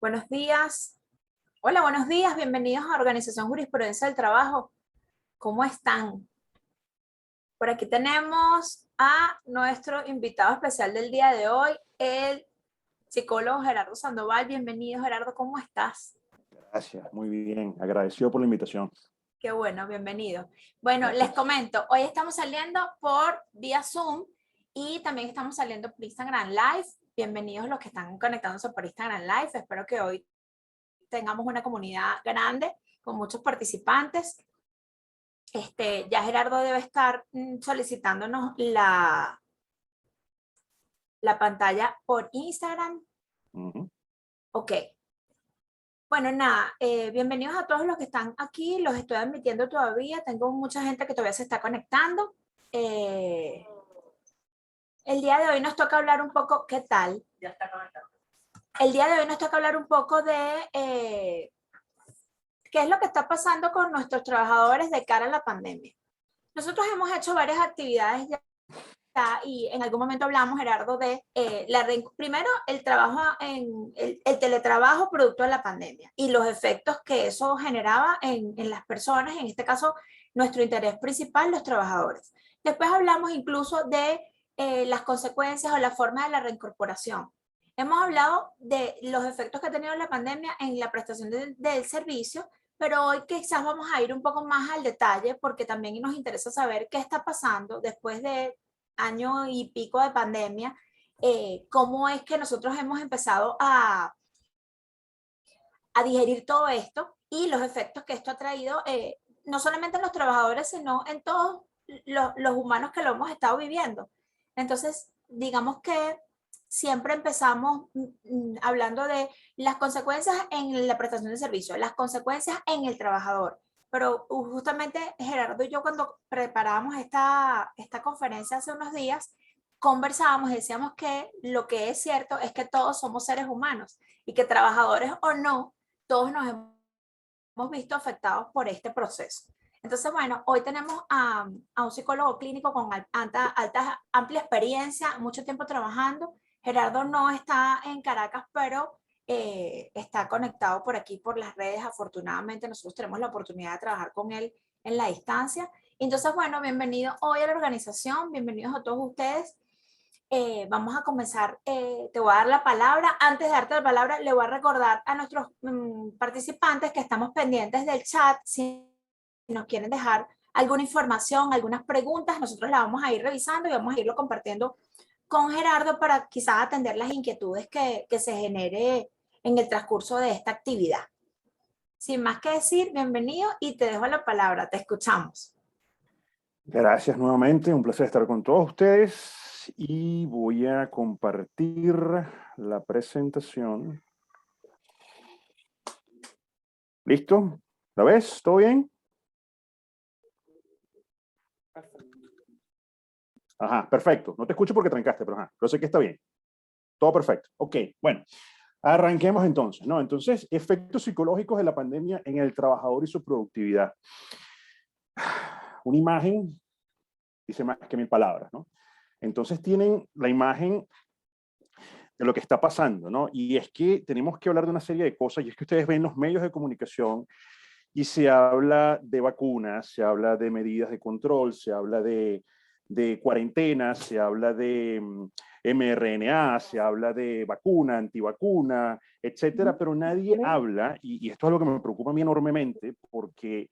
Buenos días. Hola, buenos días. Bienvenidos a Organización Jurisprudencia del Trabajo. ¿Cómo están? Por aquí tenemos a nuestro invitado especial del día de hoy, el psicólogo Gerardo Sandoval. Bienvenido, Gerardo. ¿Cómo estás? Gracias, muy bien. Agradecido por la invitación. Qué bueno, bienvenido. Bueno, les Gracias. comento, hoy estamos saliendo por vía Zoom y también estamos saliendo por Instagram Live. Bienvenidos los que están conectándose por Instagram Live. Espero que hoy tengamos una comunidad grande con muchos participantes. Ya Gerardo debe estar solicitándonos la pantalla por Instagram. Ujú. Ok. Bueno, nada, bienvenidos a todos los que están aquí. Los estoy admitiendo todavía. Tengo mucha gente que todavía se está conectando. Eh, el día de hoy nos toca hablar un poco, ¿qué tal? Ya está conectado. El día de hoy nos toca hablar un poco de qué es lo que está pasando con nuestros trabajadores de cara a la pandemia. Nosotros hemos hecho varias actividades ya y en algún momento hablamos, Gerardo, de primero el trabajo el teletrabajo producto de la pandemia y los efectos que eso generaba en las personas, en este caso nuestro interés principal, los trabajadores. Después hablamos incluso de las consecuencias o la forma de la reincorporación. Hemos hablado de los efectos que ha tenido la pandemia en la prestación del servicio, pero hoy quizás vamos a ir un poco más al detalle porque también nos interesa saber qué está pasando después de año y pico de pandemia, cómo es que nosotros hemos empezado a digerir todo esto y los efectos que esto ha traído, no solamente en los trabajadores, sino en todos los humanos que lo hemos estado viviendo. Entonces, digamos que siempre empezamos hablando de las consecuencias en la prestación de servicio, las consecuencias en el trabajador. Pero justamente Gerardo y yo cuando preparábamos esta conferencia hace unos días, conversábamos y decíamos que lo que es cierto es que todos somos seres humanos y que trabajadores o no, todos nos hemos visto afectados por este proceso. Entonces, bueno, hoy tenemos a un psicólogo clínico con amplia experiencia, mucho tiempo trabajando. Gerardo no está en Caracas, pero está conectado por aquí, por las redes. Afortunadamente, nosotros tenemos la oportunidad de trabajar con él en la distancia. Entonces, bueno, bienvenido hoy a la organización, bienvenidos a todos ustedes. Vamos a comenzar, te voy a dar la palabra. Antes de darte la palabra, le voy a recordar a nuestros participantes que estamos pendientes del chat. Si nos quieren dejar alguna información, algunas preguntas, nosotros la vamos a ir revisando y vamos a irlo compartiendo con Gerardo para quizás atender las inquietudes que se genere en el transcurso de esta actividad. Sin más que decir, bienvenido y te dejo la palabra, te escuchamos. Gracias nuevamente, un placer estar con todos ustedes y voy a compartir la presentación. ¿Listo? ¿La ves? ¿Todo bien? Ajá, perfecto. No te escucho porque trancaste, pero ajá, pero sé que está bien. Todo perfecto. Ok, bueno, arranquemos entonces, ¿no? Entonces, efectos psicológicos de la pandemia en el trabajador y su productividad. Una imagen dice más que 1000 palabras, ¿no? Entonces tienen la imagen de lo que está pasando, ¿no? Y es que tenemos que hablar de una serie de cosas, y es que ustedes ven los medios de comunicación y se habla de vacunas, se habla de medidas de control, se habla de cuarentena, se habla de mRNA, se habla de vacuna, antivacuna, etcétera, pero nadie habla, y esto es lo que me preocupa a mí enormemente, porque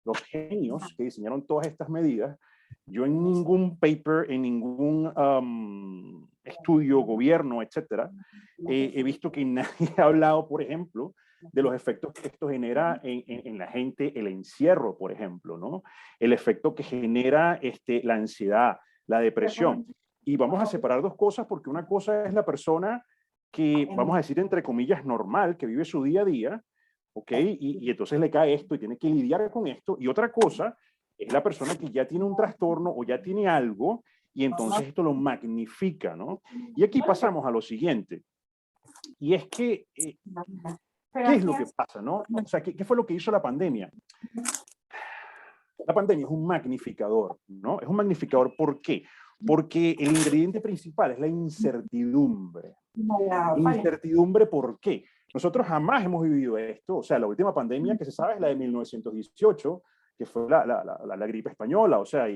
los genios que diseñaron todas estas medidas, yo en ningún paper, en ningún estudio, gobierno, etcétera, he visto que nadie ha hablado, por ejemplo, de los efectos que esto genera en la gente, el encierro, por ejemplo, ¿no? El efecto que genera la ansiedad, la depresión. Y vamos a separar dos cosas, porque una cosa es la persona que, vamos a decir, entre comillas, normal, que vive su día a día, ¿ok? Y entonces le cae esto y tiene que lidiar con esto. Y otra cosa es la persona que ya tiene un trastorno o ya tiene algo y entonces esto lo magnifica, ¿no? Y aquí pasamos a lo siguiente. Y es que, ¿qué es lo que pasa, no? O sea, ¿qué fue lo que hizo la pandemia? La pandemia es un magnificador, ¿no? Es un magnificador, ¿por qué? Porque el ingrediente principal es la incertidumbre, No la falla. Incertidumbre, ¿por qué? Nosotros jamás hemos vivido esto. O sea, la última pandemia que se sabe es la de 1918, que fue la gripe española. O sea,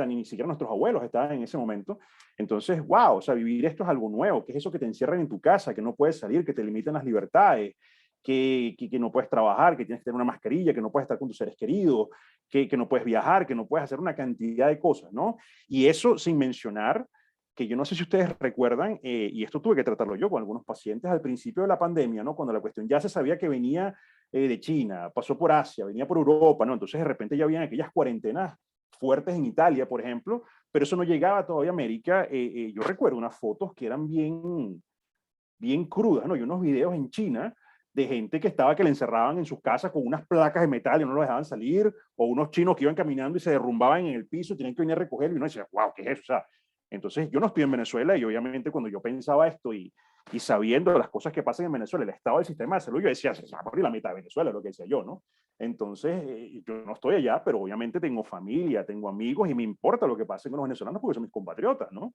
ni siquiera nuestros abuelos estaban en ese momento. Entonces, wow, o sea, vivir esto es algo nuevo. ¿Qué es eso que te encierran en tu casa, que no puedes salir, que te limitan las libertades, que no puedes trabajar, que tienes que tener una mascarilla, que no puedes estar con tus seres queridos, que no puedes viajar, que no puedes hacer una cantidad de cosas, ¿no? Y eso sin mencionar que yo no sé si ustedes recuerdan, y esto tuve que tratarlo yo con algunos pacientes al principio de la pandemia, ¿no? Cuando la cuestión ya se sabía que venía de China, pasó por Asia, venía por Europa, ¿no? Entonces de repente ya habían aquellas cuarentenas fuertes en Italia, por ejemplo, pero eso no llegaba todavía a América. Yo recuerdo unas fotos que eran bien crudas, ¿no? Y unos videos en China de gente que le encerraban en sus casas con unas placas de metal y no lo dejaban salir, o unos chinos que iban caminando y se derrumbaban en el piso y tenían que venir a recogerlo, y uno decía, wow, ¿qué es eso? O sea, entonces yo no estoy en Venezuela y obviamente cuando yo pensaba esto y sabiendo las cosas que pasan en Venezuela, el estado del sistema de salud, yo decía, se va a morir la mitad de Venezuela, lo que decía yo, ¿no? Entonces, yo no estoy allá, pero obviamente tengo familia, tengo amigos y me importa lo que pase con los venezolanos porque son mis compatriotas, ¿no?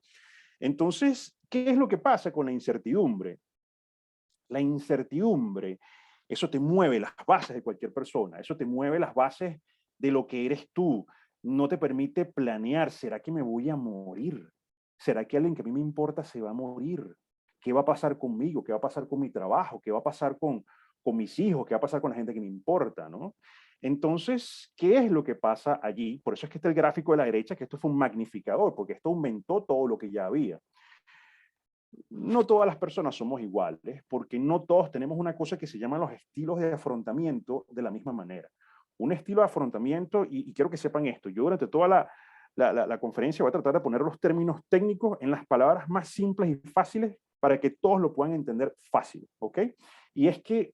Entonces, ¿qué es lo que pasa con la incertidumbre? La incertidumbre, eso te mueve las bases de cualquier persona, eso te mueve las bases de lo que eres tú, no te permite planear, ¿será que me voy a morir? ¿Será que alguien que a mí me importa se va a morir? ¿Qué va a pasar conmigo? ¿Qué va a pasar con mi trabajo? ¿Qué va a pasar con mis hijos? ¿Qué va a pasar con la gente que me importa? ¿No? Entonces, ¿qué es lo que pasa allí? Por eso es que está el gráfico de la derecha, que esto fue un magnificador, porque esto aumentó todo lo que ya había. No todas las personas somos iguales, porque no todos tenemos una cosa que se llama los estilos de afrontamiento de la misma manera. Un estilo de afrontamiento, y quiero que sepan esto, yo durante toda la conferencia voy a tratar de poner los términos técnicos en las palabras más simples y fáciles para que todos lo puedan entender fácil, ¿ok? Y es que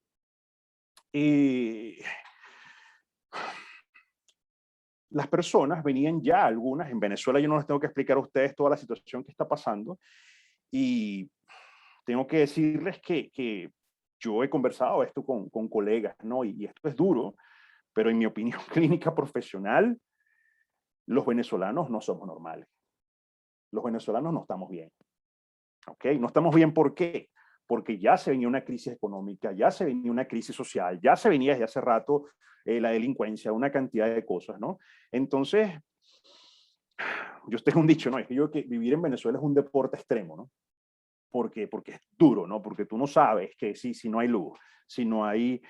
las personas venían ya, algunas, en Venezuela yo no les tengo que explicar a ustedes toda la situación que está pasando, y tengo que decirles que yo he conversado esto con colegas, ¿no? Y esto es duro, pero en mi opinión clínica profesional, los venezolanos no somos normales. Los venezolanos no estamos bien, ¿ok? No estamos bien, ¿por qué? Porque ya se venía una crisis económica, ya se venía una crisis social, ya se venía desde hace rato la delincuencia, una cantidad de cosas, ¿no? Entonces, yo tengo un dicho, ¿no? Es que yo que vivir en Venezuela es un deporte extremo, ¿no? Porque es duro, ¿no? Porque tú no sabes que si no hay luz, si no hay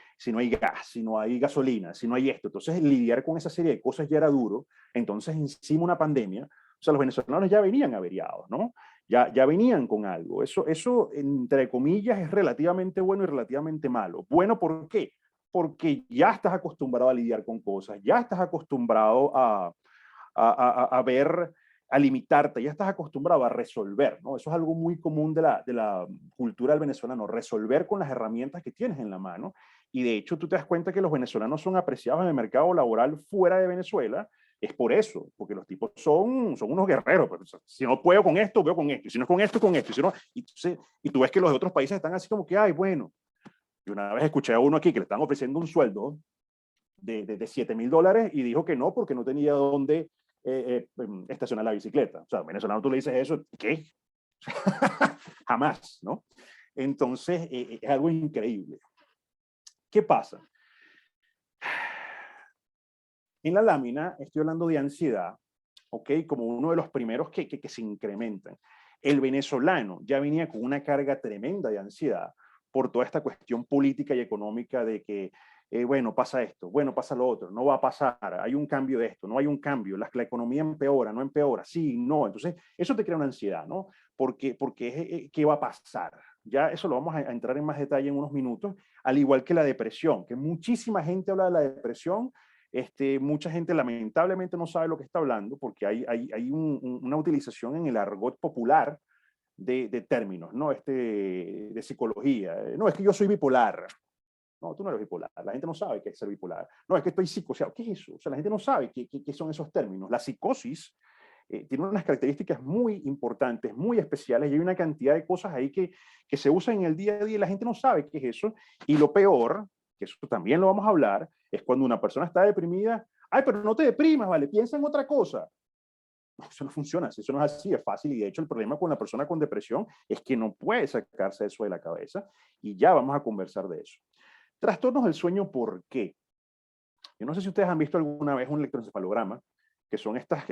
gas, si no hay gasolina, si no hay esto. Entonces, lidiar con esa serie de cosas ya era duro. Entonces, encima una pandemia, o sea, los venezolanos ya venían averiados, ¿no? Ya venían con algo. Eso, entre comillas, es relativamente bueno y relativamente malo. Bueno, ¿por qué? Porque ya estás acostumbrado a lidiar con cosas, ya estás acostumbrado a ver, a limitarte, ya estás acostumbrado a resolver, ¿no? Eso es algo muy común de la cultura del venezolano, resolver con las herramientas que tienes en la mano. Y de hecho tú te das cuenta que los venezolanos son apreciados en el mercado laboral fuera de Venezuela, es por eso, porque los tipos son unos guerreros, pero si no puedo con esto, veo con esto, y si no es con esto, con esto, y, si no, y tú ves que los de otros países están así como que, ay, bueno, yo una vez escuché a uno aquí que le están ofreciendo un sueldo de $7,000 y dijo que no porque no tenía dónde estacionar la bicicleta. O sea, venezolano tú le dices eso, ¿qué? Jamás, ¿no? Entonces, es algo increíble. ¿Qué pasa? En la lámina estoy hablando de ansiedad, ¿ok? Como uno de los primeros que se incrementan. El venezolano ya venía con una carga tremenda de ansiedad por toda esta cuestión política y económica de que, bueno, pasa esto, bueno, pasa lo otro, no va a pasar, hay un cambio de esto, no hay un cambio, la economía empeora, no empeora, sí, no. Entonces, eso te crea una ansiedad, ¿no? Porque ¿qué va a pasar? Ya eso lo vamos a entrar en más detalle en unos minutos, al igual que la depresión, que muchísima gente habla de la depresión. Mucha gente lamentablemente no sabe lo que está hablando porque hay una utilización en el argot popular de términos, ¿no? De psicología. No, es que yo soy bipolar. No, tú no eres bipolar. La gente no sabe qué es ser bipolar. No, es que estoy psicoseado. ¿Qué es eso? O sea, la gente no sabe qué son esos términos. La psicosis tiene unas características muy importantes, muy especiales, y hay una cantidad de cosas ahí que se usan en el día a día y la gente no sabe qué es eso. Y lo peor, que eso también lo vamos a hablar, es cuando una persona está deprimida. Ay, pero no te deprimas, ¿vale? Piensa en otra cosa. eso no funciona, eso no es así, es fácil. Y de hecho el problema con la persona con depresión es que no puede sacarse eso de la cabeza, y ya vamos a conversar de eso. Trastornos del sueño, ¿por qué? Yo no sé si ustedes han visto alguna vez un electroencefalograma, que son estas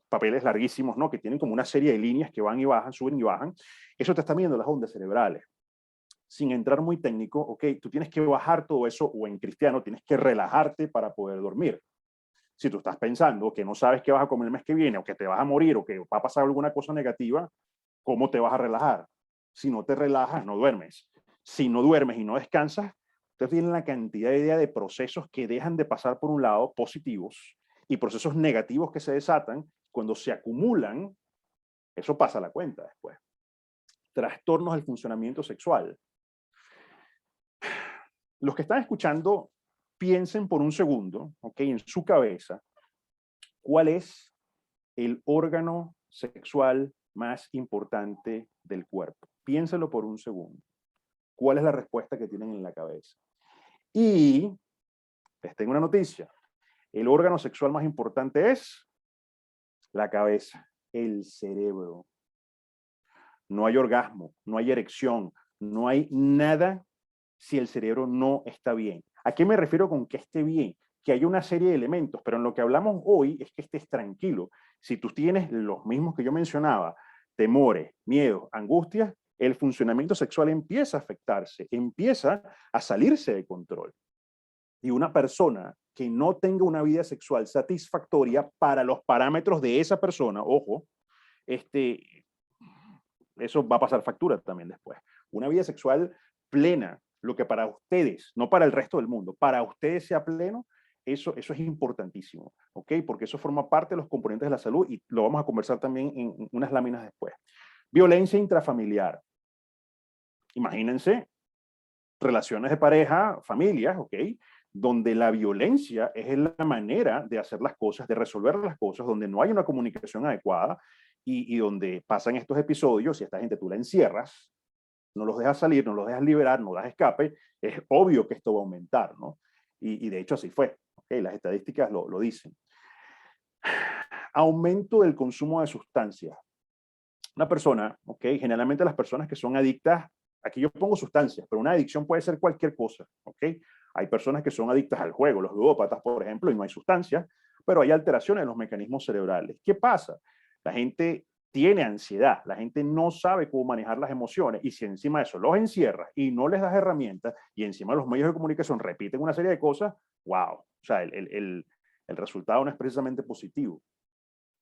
papeles larguísimos, ¿no? Que tienen como una serie de líneas que van y bajan, suben y bajan. Eso te está midiendo las ondas cerebrales. Sin entrar muy técnico, ok, tú tienes que bajar todo eso, o en cristiano tienes que relajarte para poder dormir. Si tú estás pensando que no sabes qué vas a comer el mes que viene, o que te vas a morir, o que va a pasar alguna cosa negativa, ¿cómo te vas a relajar? Si no te relajas, no duermes. Si no duermes y no descansas, ustedes tienen la cantidad de idea de procesos que dejan de pasar por un lado positivos y procesos negativos que se desatan. Cuando se acumulan, eso pasa a la cuenta después. Trastornos del funcionamiento sexual. Los que están escuchando, piensen por un segundo, ¿ok? En su cabeza, ¿cuál es el órgano sexual más importante del cuerpo? Piénsenlo por un segundo. ¿Cuál es la respuesta que tienen en la cabeza? Y les tengo una noticia. El órgano sexual más importante es la cabeza, el cerebro. No hay orgasmo, no hay erección, no hay nada si el cerebro no está bien. ¿A qué me refiero con que esté bien? Que hay una serie de elementos, pero en lo que hablamos hoy es que estés tranquilo. Si tú tienes los mismos que yo mencionaba, temores, miedos, angustias, el funcionamiento sexual empieza a afectarse, empieza a salirse de control. Y una persona que no tenga una vida sexual satisfactoria para los parámetros de esa persona, ojo, eso va a pasar factura también después. Una vida sexual plena, lo que para ustedes, no para el resto del mundo, para ustedes sea pleno, eso es importantísimo, ¿ok? Porque eso forma parte de los componentes de la salud, y lo vamos a conversar también en unas láminas después. Violencia intrafamiliar. Imagínense relaciones de pareja, familias, ¿ok? Donde la violencia es la manera de hacer las cosas, de resolver las cosas, donde no hay una comunicación adecuada, y donde pasan estos episodios, y esta gente tú la encierras, no los dejas salir, no los dejas liberar, no das escape, es obvio que esto va a aumentar, ¿no? Y de hecho así fue, ¿okay? Las estadísticas lo dicen. Aumento del consumo de sustancias. Una persona, ¿ok? Generalmente las personas que son adictas, aquí yo pongo sustancias, pero una adicción puede ser cualquier cosa, ¿ok? Hay personas que son adictas al juego, los ludópatas, por ejemplo, y no hay sustancias, pero hay alteraciones en los mecanismos cerebrales. ¿Qué pasa? La gente tiene ansiedad, la gente no sabe cómo manejar las emociones, y si encima de eso los encierras y no les das herramientas, y encima los medios de comunicación repiten una serie de cosas, wow, o sea, el resultado no es precisamente positivo.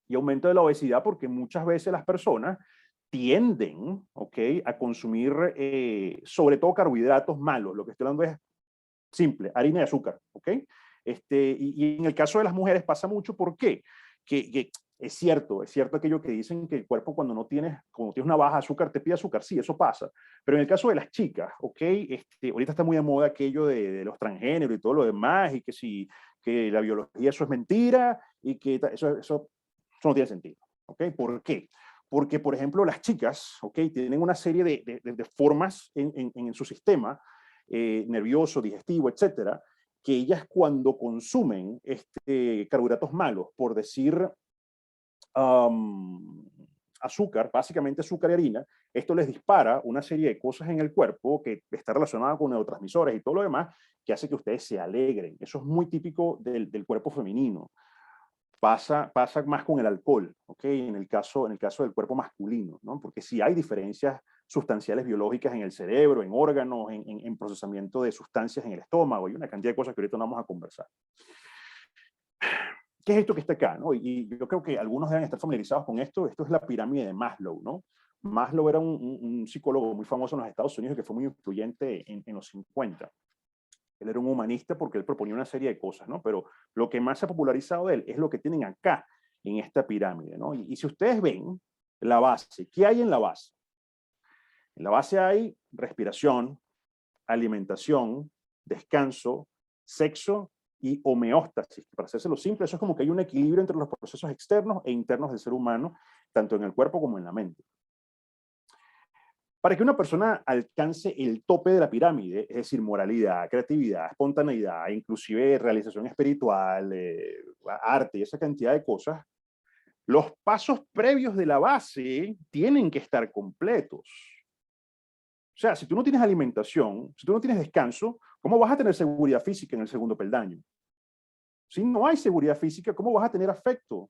Y aumento de la obesidad, porque muchas veces las personas tienden, ¿ok?, a consumir sobre todo carbohidratos malos. Lo que estoy hablando es simple, harina y azúcar, ¿ok? Y en el caso de las mujeres pasa mucho. ¿Por qué? Que es cierto aquello que dicen que el cuerpo cuando tienes una baja azúcar te pide azúcar, sí, eso pasa. Pero en el caso de las chicas, ¿ok? Ahorita está muy de moda aquello de los transgéneros y todo lo demás, y que la biología eso es mentira, y que eso no tiene sentido, ¿ok? ¿Por qué? Porque, por ejemplo, las chicas, ¿ok?, tienen una serie de formas en su sistema nervioso, digestivo, etcétera, que ellas cuando consumen carbohidratos malos, por decir azúcar, básicamente azúcar y harina, esto les dispara una serie de cosas en el cuerpo que está relacionada con neurotransmisores y todo lo demás, que hace que ustedes se alegren. Eso es muy típico del cuerpo femenino. Pasa más con el alcohol, ¿ok? En el caso del cuerpo masculino, ¿no? Porque sí hay diferencias sustanciales biológicas en el cerebro, en órganos, en procesamiento de sustancias en el estómago, y una cantidad de cosas que ahorita no vamos a conversar. ¿Qué es esto que está acá, no? Y yo creo que algunos deben estar familiarizados con esto. Esto es la pirámide de Maslow, ¿no? Maslow era un psicólogo muy famoso en los Estados Unidos, que fue muy influyente en los 50. Él era un humanista porque él proponía una serie de cosas, ¿no? Pero lo que más se ha popularizado de él es lo que tienen acá, en esta pirámide, ¿no? Y si ustedes ven la base, ¿qué hay en la base? En la base hay respiración, alimentación, descanso, sexo y homeostasis. Para hacérselo simple, eso es como que hay un equilibrio entre los procesos externos e internos del ser humano, tanto en el cuerpo como en la mente. Para que una persona alcance el tope de la pirámide, es decir, moralidad, creatividad, espontaneidad, inclusive realización espiritual, arte y esa cantidad de cosas, los pasos previos de la base tienen que estar completos. O sea, si tú no tienes alimentación, si tú no tienes descanso, ¿cómo vas a tener seguridad física en el segundo peldaño? Si no hay seguridad física, ¿cómo vas a tener afecto,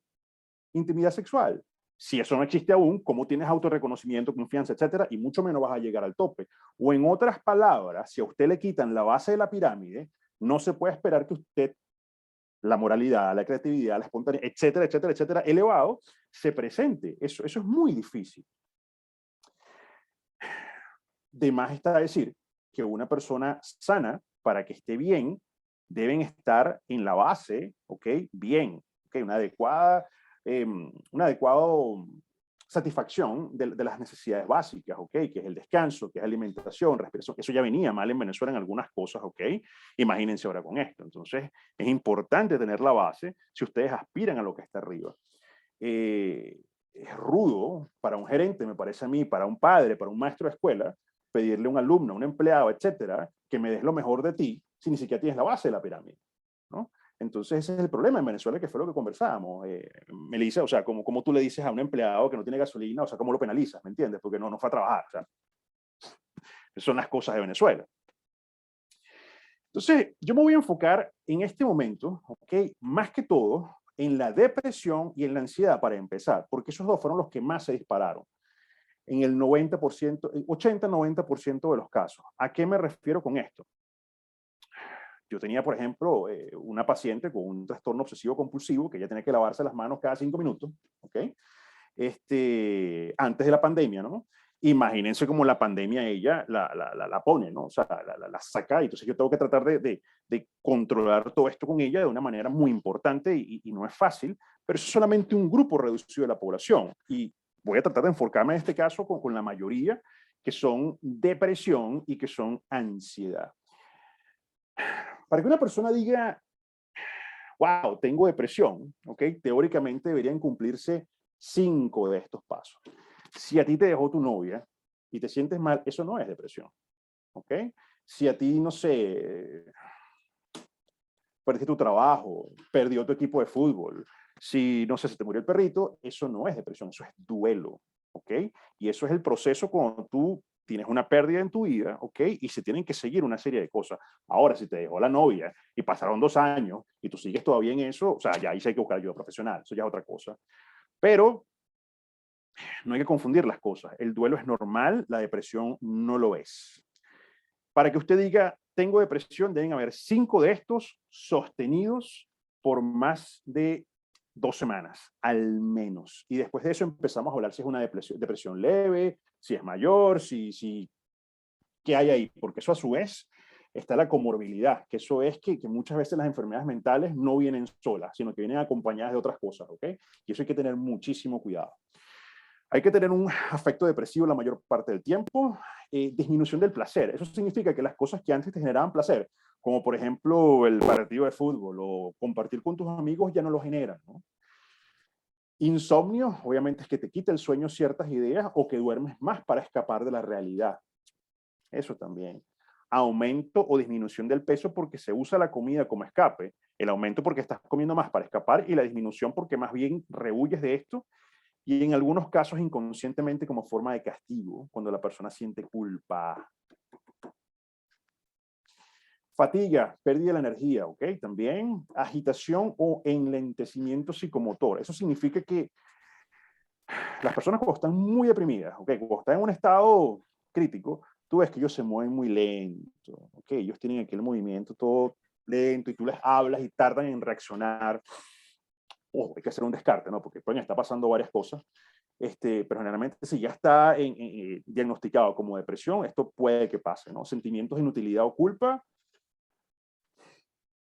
intimidad sexual? Si eso no existe aún, ¿cómo tienes autorreconocimiento, confianza, etcétera? Y mucho menos vas a llegar al tope. O en otras palabras, si a usted le quitan la base de la pirámide, no se puede esperar que usted, la moralidad, la creatividad, la espontaneidad, etcétera, etcétera, etcétera, elevado, se presente. Eso es muy difícil. De más está decir que una persona sana, para que esté bien, deben estar en la base, ¿ok? Bien, ¿ok? Una adecuada satisfacción de las necesidades básicas, ¿ok? Que es el descanso, que es alimentación, respiración. Eso ya venía mal en Venezuela en algunas cosas, ¿ok? Imagínense ahora con esto. Entonces, es importante tener la base si ustedes aspiran a lo que está arriba. Es rudo para un gerente, me parece a mí, para un padre, para un maestro de escuela, pedirle a un alumno, a un empleado, etcétera, que me des lo mejor de ti, si ni siquiera tienes la base de la pirámide, ¿no? Entonces ese es el problema en Venezuela, que fue lo que conversábamos. Melissa, o sea, como tú le dices a un empleado que no tiene gasolina, o sea, ¿cómo lo penalizas? ¿Me entiendes? Porque no fue a trabajar. O sea, son las cosas de Venezuela. Entonces, yo me voy a enfocar en este momento, ¿ok? Más que todo, en la depresión y en la ansiedad para empezar, porque esos dos fueron los que más se dispararon en el 90%, 80-90% de los casos. ¿A qué me refiero con esto? Yo tenía, por ejemplo, una paciente con un trastorno obsesivo compulsivo que ella tenía que lavarse las manos cada 5 minutos, ¿ok? Antes de la pandemia, ¿no? Imagínense cómo la pandemia ella la pone, ¿no? O sea, la saca, y entonces yo tengo que tratar de controlar todo esto con ella de una manera muy importante y no es fácil, pero eso es solamente un grupo reducido de la población y voy a tratar de enfocarme en este caso con la mayoría que son depresión y que son ansiedad. Para que una persona diga, wow, tengo depresión, ¿ok? Teóricamente deberían cumplirse 5 de estos pasos. Si a ti te dejó tu novia y te sientes mal, eso no es depresión, ¿ok? Si a ti, no sé, perdiste tu trabajo, perdió tu equipo de fútbol, si, no sé, se te murió el perrito, eso no es depresión, eso es duelo, ¿ok? Y eso es el proceso cuando tú tienes una pérdida en tu vida, ¿ok? Y se tienen que seguir una serie de cosas. Ahora, si te dejó la novia y pasaron 2 años y tú sigues todavía en eso, o sea, ya ahí sí hay que buscar ayuda profesional, eso ya es otra cosa. Pero no hay que confundir las cosas. El duelo es normal, la depresión no lo es. Para que usted diga, tengo depresión, deben haber 5 de estos sostenidos por más de 2 semanas, al menos. Y después de eso empezamos a hablar si es una depresión leve, si es mayor, qué hay ahí. Porque eso a su vez está la comorbilidad, que eso es que muchas veces las enfermedades mentales no vienen solas, sino que vienen acompañadas de otras cosas, ¿ok? Y eso hay que tener muchísimo cuidado. Hay que tener un afecto depresivo la mayor parte del tiempo. Disminución del placer. Eso significa que las cosas que antes te generaban placer, como por ejemplo el partido de fútbol o compartir con tus amigos, ya no lo generan, ¿no? Insomnio, obviamente, es que te quita el sueño ciertas ideas o que duermes más para escapar de la realidad. Eso también. Aumento o disminución del peso porque se usa la comida como escape. El aumento porque estás comiendo más para escapar y la disminución porque más bien rehuyes de esto y en algunos casos inconscientemente como forma de castigo, cuando la persona siente culpa. Fatiga, pérdida de la energía, ¿ok? También agitación o enlentecimiento psicomotor. Eso significa que las personas cuando están muy deprimidas, ¿ok? Cuando están en un estado crítico, tú ves que ellos se mueven muy lento, ¿ok? Ellos tienen aquel movimiento todo lento y tú les hablas y tardan en reaccionar. Ojo, hay que hacer un descarte, ¿no? Porque pueden estar pasando varias cosas. Pero generalmente si ya está diagnosticado como depresión, esto puede que pase, ¿no? Sentimientos de inutilidad o culpa,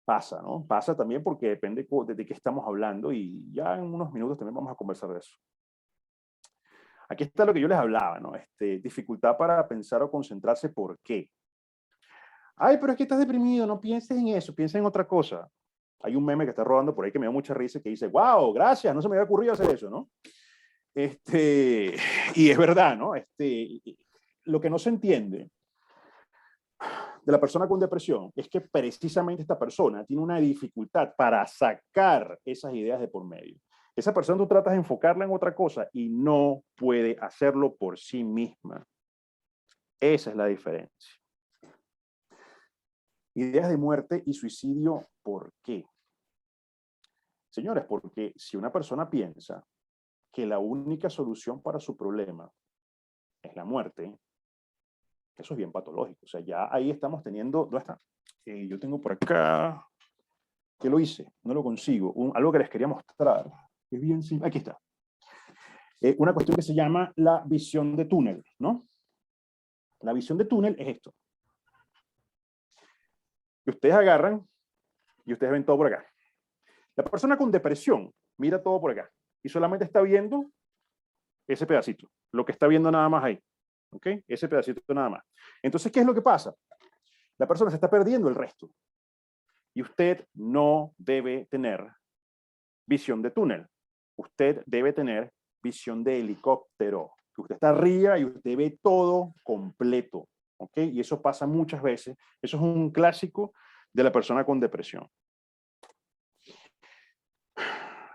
pasa, ¿no? Pasa también porque depende de qué estamos hablando y ya en unos minutos también vamos a conversar de eso. Aquí está lo que yo les hablaba, ¿no? Dificultad para pensar o concentrarse, ¿por qué? Ay, pero es que estás deprimido, no pienses en eso, piensa en otra cosa. Hay un meme que está rodando por ahí que me da mucha risa que dice, wow, gracias, no se me había ocurrido hacer eso, ¿no? Y es verdad, ¿no? Lo que no se entiende de la persona con depresión es que precisamente esta persona tiene una dificultad para sacar esas ideas de por medio. Esa persona tú tratas de enfocarla en otra cosa y no puede hacerlo por sí misma. Esa es la diferencia. Ideas de muerte y suicidio, ¿por qué? Señores, porque si una persona piensa que la única solución para su problema es la muerte, eso es bien patológico. O sea, ya ahí estamos teniendo, ¿dónde está? Yo tengo por acá, ¿qué lo hice? No lo consigo. Algo que les quería mostrar. Es bien simple. Aquí está. Una cuestión que se llama la visión de túnel, ¿no? La visión de túnel es esto. Que ustedes agarran y ustedes ven todo por acá. La persona con depresión mira todo por acá y solamente está viendo ese pedacito, lo que está viendo nada más ahí. ¿Ok? Ese pedacito nada más. Entonces, ¿qué es lo que pasa? La persona se está perdiendo el resto. Y usted no debe tener visión de túnel. Usted debe tener visión de helicóptero. Que usted está arriba y usted ve todo completo. ¿Ok? Y eso pasa muchas veces. Eso es un clásico de la persona con depresión.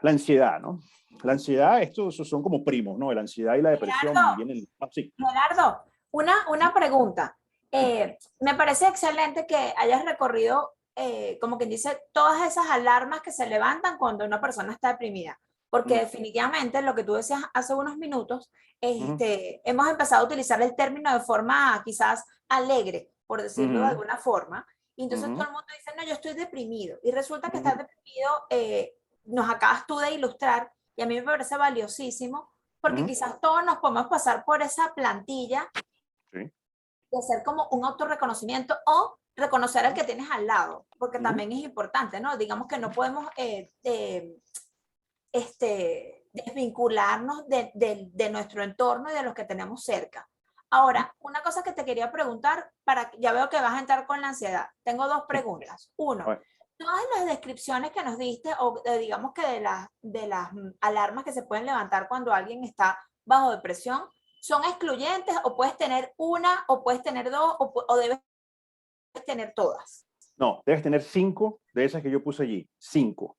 La ansiedad, ¿no? La ansiedad, estos son como primos, ¿no? La ansiedad y la depresión vienen... sí. Gerardo, una pregunta. Me parece excelente que hayas recorrido, como quien dice, todas esas alarmas que se levantan cuando una persona está deprimida. Porque definitivamente lo que tú decías hace unos minutos, hemos empezado a utilizar el término de forma quizás alegre, por decirlo de alguna forma. Y entonces todo el mundo dice, no, yo estoy deprimido. Y resulta que estar deprimido, nos acabas tú de ilustrar, y a mí me parece valiosísimo, porque quizás todos nos podemos pasar por esa plantilla de hacer como un autorreconocimiento o reconocer al que tienes al lado, porque también es importante, ¿no? Digamos que no podemos desvincularnos de nuestro entorno y de los que tenemos cerca. Ahora, una cosa que te quería preguntar, ya veo que vas a entrar con la ansiedad. Tengo dos preguntas. Uno, todas las descripciones que nos diste, o digamos que de las alarmas que se pueden levantar cuando alguien está bajo depresión, ¿son excluyentes o puedes tener una o puedes tener dos o debes tener todas? No, debes tener 5 de esas que yo puse allí. 5.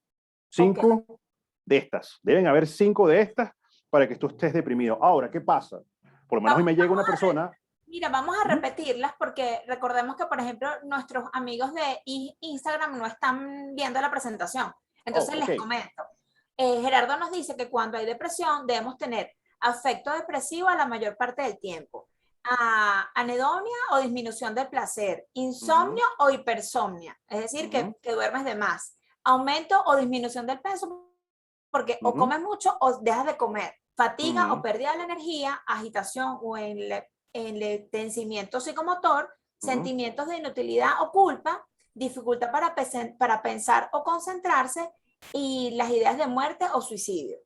5 de estas. Deben haber 5 de estas para que tú estés deprimido. Ahora, ¿qué pasa? Por lo menos hoy me llega una persona... Mira, vamos a repetirlas porque recordemos que, por ejemplo, nuestros amigos de Instagram no están viendo la presentación. Entonces les comento. Gerardo nos dice que cuando hay depresión debemos tener afecto depresivo a la mayor parte del tiempo, anedonia o disminución del placer, insomnio o hipersomnia, es decir, que duermes de más, aumento o disminución del peso porque o comes mucho o dejas de comer, fatiga o pérdida de la energía, agitación o enlentecimiento psicomotor, sentimientos de inutilidad o culpa, dificultad para pensar o concentrarse y las ideas de muerte o suicidio.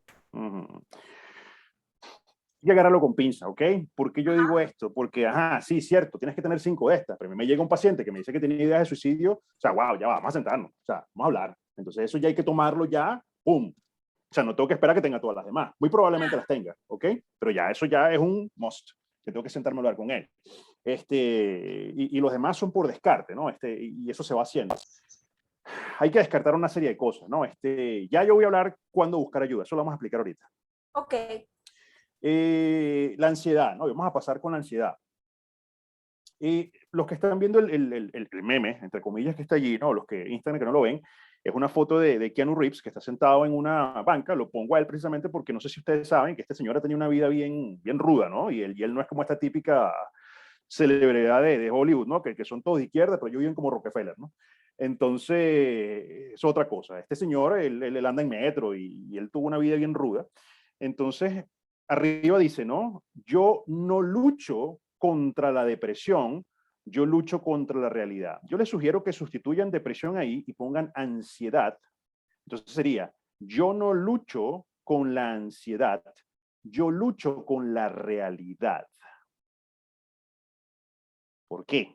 Y agarrarlo con pinza, ¿ok? ¿Por qué yo digo esto? Porque, sí, cierto, tienes que tener 5 de estas, pero a mí me llega un paciente que me dice que tiene ideas de suicidio, o sea, wow, ya va, vamos a sentarnos, o sea, vamos a hablar. Entonces eso ya hay que tomarlo ya, ¡pum! O sea, no tengo que esperar que tenga todas las demás. Muy probablemente las tenga, ¿ok? Pero ya eso ya es un must, que tengo que sentarme a hablar con él. Y los demás son por descarte, ¿no? Y eso se va haciendo. Hay que descartar una serie de cosas, ¿no? Ya yo voy a hablar cuándo buscar ayuda, eso lo vamos a explicar ahorita. Ok. La ansiedad, ¿no? Vamos a pasar con la ansiedad. Los que están viendo el meme, entre comillas, que está allí, ¿no? Los que Instagram que no lo ven, es una foto de Keanu Reeves que está sentado en una banca. Lo pongo a él precisamente porque no sé si ustedes saben que este señor ha tenido una vida bien, bien ruda, ¿no? Y él no es como esta típica celebridad de Hollywood, ¿no? Que son todos de izquierda, pero ellos viven como Rockefeller, ¿no? Entonces, es otra cosa. Este señor, él anda en metro y él tuvo una vida bien ruda. Entonces, arriba dice, ¿no? Yo no lucho contra la depresión, yo lucho contra la realidad. Yo les sugiero que sustituyan depresión ahí y pongan ansiedad. Entonces sería, yo no lucho con la ansiedad, yo lucho con la realidad. ¿Por qué?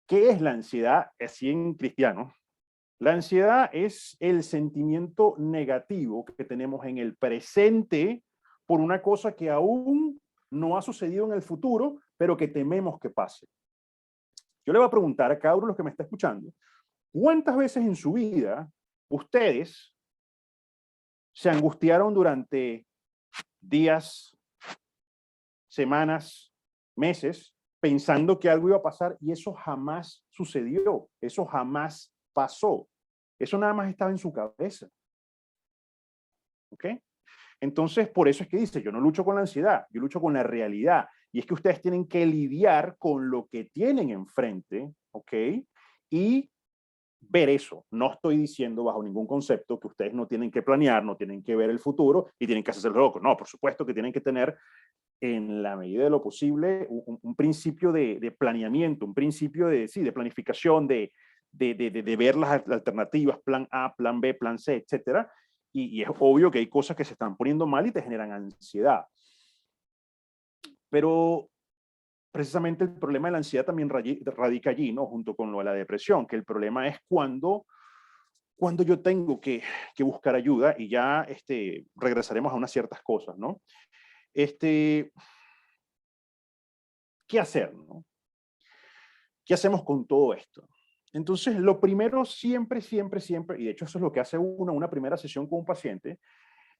¿Qué es la ansiedad así en cristiano? La ansiedad es el sentimiento negativo que tenemos en el presente por una cosa que aún no ha sucedido en el futuro, pero que tememos que pase. Yo le voy a preguntar a cada uno de los que me está escuchando, ¿cuántas veces en su vida ustedes se angustiaron durante días, semanas, meses, pensando que algo iba a pasar y eso jamás sucedió, eso jamás pasó. Eso nada más estaba en su cabeza. ¿Ok? Entonces, por eso es que dice, yo no lucho con la ansiedad, yo lucho con la realidad. Y es que ustedes tienen que lidiar con lo que tienen enfrente, ¿ok? Y ver eso. No estoy diciendo bajo ningún concepto que ustedes no tienen que planear, no tienen que ver el futuro y tienen que hacerse loco. No, por supuesto que tienen que tener en la medida de lo posible un principio de planeamiento, un principio de, sí, de planificación, de ver las alternativas, plan A, plan B, plan C, etcétera. Y es obvio que hay cosas que se están poniendo mal y te generan ansiedad. Pero precisamente el problema de la ansiedad también radica allí, ¿no? Junto con lo de la depresión, que el problema es cuando yo tengo que buscar ayuda y ya regresaremos a unas ciertas cosas, ¿no? ¿Qué hacer, no? ¿Qué hacemos con todo esto? Entonces, lo primero siempre, y de hecho eso es lo que hace una primera sesión con un paciente,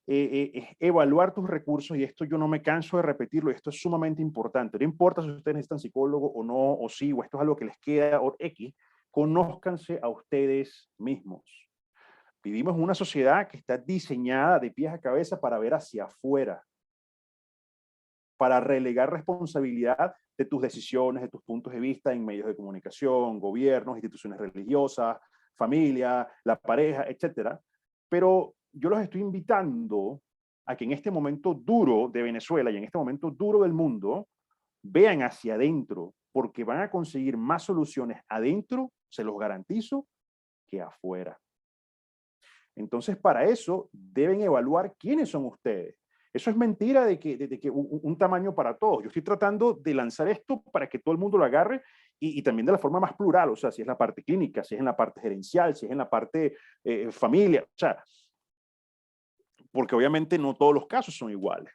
es evaluar tus recursos, y esto yo no me canso de repetirlo, esto es sumamente importante. No importa si ustedes necesitan psicólogo o no, o sí, o esto es algo que les queda, o X, conózcanse a ustedes mismos. Vivimos en una sociedad que está diseñada de pies a cabeza para ver hacia afuera, para relegar responsabilidad de tus decisiones, de tus puntos de vista en medios de comunicación, gobiernos, instituciones religiosas, familia, la pareja, etcétera. Pero yo los estoy invitando a que en este momento duro de Venezuela y en este momento duro del mundo, vean hacia adentro, porque van a conseguir más soluciones adentro, se los garantizo, que afuera. Entonces, para eso, deben evaluar quiénes son ustedes. Eso es mentira de que un tamaño para todos. Yo estoy tratando de lanzar esto para que todo el mundo lo agarre y también de la forma más plural, o sea, si es la parte clínica, si es en la parte gerencial, si es en la parte familia, o sea, porque obviamente no todos los casos son iguales.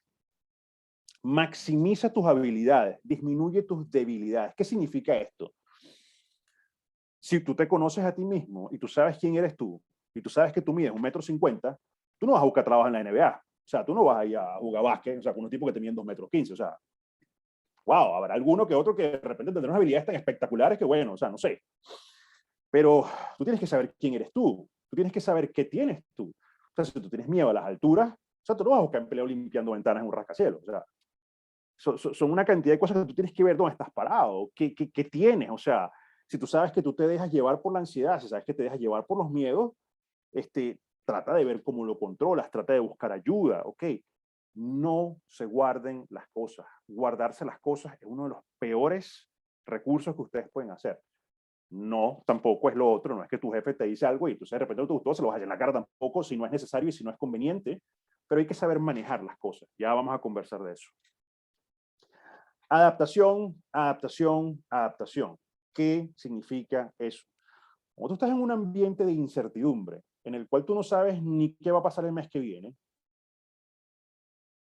Maximiza tus habilidades, disminuye tus debilidades. ¿Qué significa esto? Si tú te conoces a ti mismo y tú sabes quién eres tú, y tú sabes que tú mides 1,50 m, tú no vas a buscar trabajo en la NBA. O sea, tú no vas a ir a jugar básquet, o sea, con unos tipos que te miden 2,15 m. O sea, wow, habrá alguno que otro que de repente tendrá unas habilidades tan espectaculares que, bueno, o sea, no sé. Pero tú tienes que saber quién eres tú. Tú tienes que saber qué tienes tú. O sea, si tú tienes miedo a las alturas, o sea, tú no vas a buscar empleo limpiando ventanas en un rascacielos. O sea, son una cantidad de cosas que tú tienes que ver dónde estás parado, qué tienes. O sea, si tú sabes que tú te dejas llevar por la ansiedad, si sabes que te dejas llevar por los miedos, trata de ver cómo lo controlas, trata de buscar ayuda, ¿ok? No se guarden las cosas. Guardarse las cosas es uno de los peores recursos que ustedes pueden hacer. No, tampoco es lo otro, no es que tu jefe te dice algo y tú de repente no te gustó, se lo vas a hacer en la cara tampoco, si no es necesario y si no es conveniente, pero hay que saber manejar las cosas. Ya vamos a conversar de eso. Adaptación, adaptación, adaptación. ¿Qué significa eso? Cuando tú estás en un ambiente de incertidumbre, en el cual tú no sabes ni qué va a pasar el mes que viene,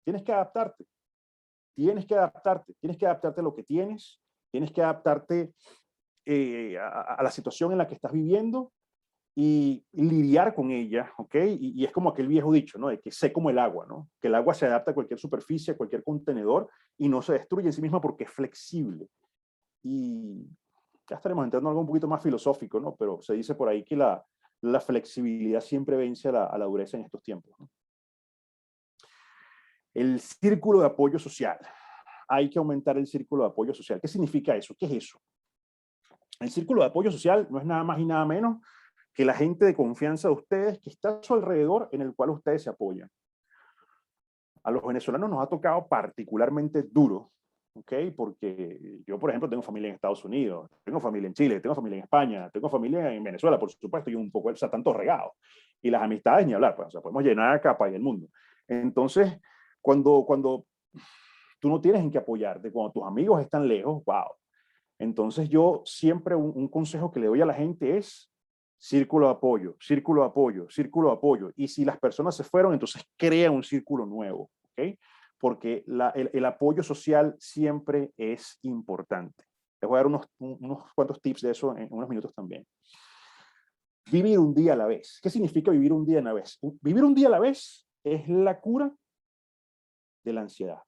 tienes que adaptarte. Tienes que adaptarte. Tienes que adaptarte a lo que tienes. Tienes que adaptarte a la situación en la que estás viviendo y lidiar con ella, ¿ok? Y es como aquel viejo dicho, ¿no? De que sé como el agua, ¿no? Que el agua se adapta a cualquier superficie, a cualquier contenedor y no se destruye en sí misma porque es flexible. Y ya estaremos entrando en algo un poquito más filosófico, ¿no? Pero se dice por ahí que la flexibilidad siempre vence a la dureza en estos tiempos, ¿no? El círculo de apoyo social. Hay que aumentar el círculo de apoyo social. ¿Qué significa eso? ¿Qué es eso? El círculo de apoyo social no es nada más y nada menos que la gente de confianza de ustedes que está a su alrededor en el cual ustedes se apoyan. A los venezolanos nos ha tocado particularmente duro, ¿ok? Porque yo, por ejemplo, tengo familia en Estados Unidos, tengo familia en Chile, tengo familia en España, tengo familia en Venezuela, por supuesto, y un poco, o sea, tanto regado. Y las amistades ni hablar, pues, o sea, podemos llenar a capa y el mundo. Entonces, cuando tú no tienes en qué apoyarte, cuando tus amigos están lejos, wow. Entonces yo siempre un consejo que le doy a la gente es círculo de apoyo, círculo de apoyo, círculo de apoyo. Y si las personas se fueron, entonces crea un círculo nuevo, ¿ok? Porque el apoyo social siempre es importante. Les voy a dar unos cuantos tips de eso en unos minutos también. Vivir un día a la vez. ¿Qué significa vivir un día a la vez? Vivir un día a la vez es la cura de la ansiedad.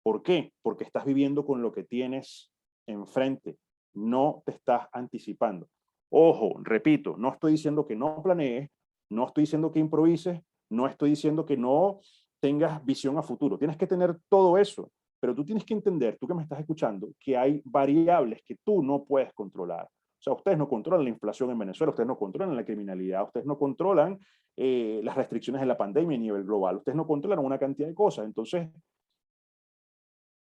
¿Por qué? Porque estás viviendo con lo que tienes enfrente, no te estás anticipando. Ojo, repito, no estoy diciendo que no planees, no estoy diciendo que improvises, no estoy diciendo que no tengas visión a futuro. Tienes que tener todo eso, pero tú tienes que entender, tú que me estás escuchando, que hay variables que tú no puedes controlar. O sea, ustedes no controlan la inflación en Venezuela, ustedes no controlan la criminalidad, ustedes no controlan las restricciones de la pandemia a nivel global, ustedes no controlan una cantidad de cosas. Entonces,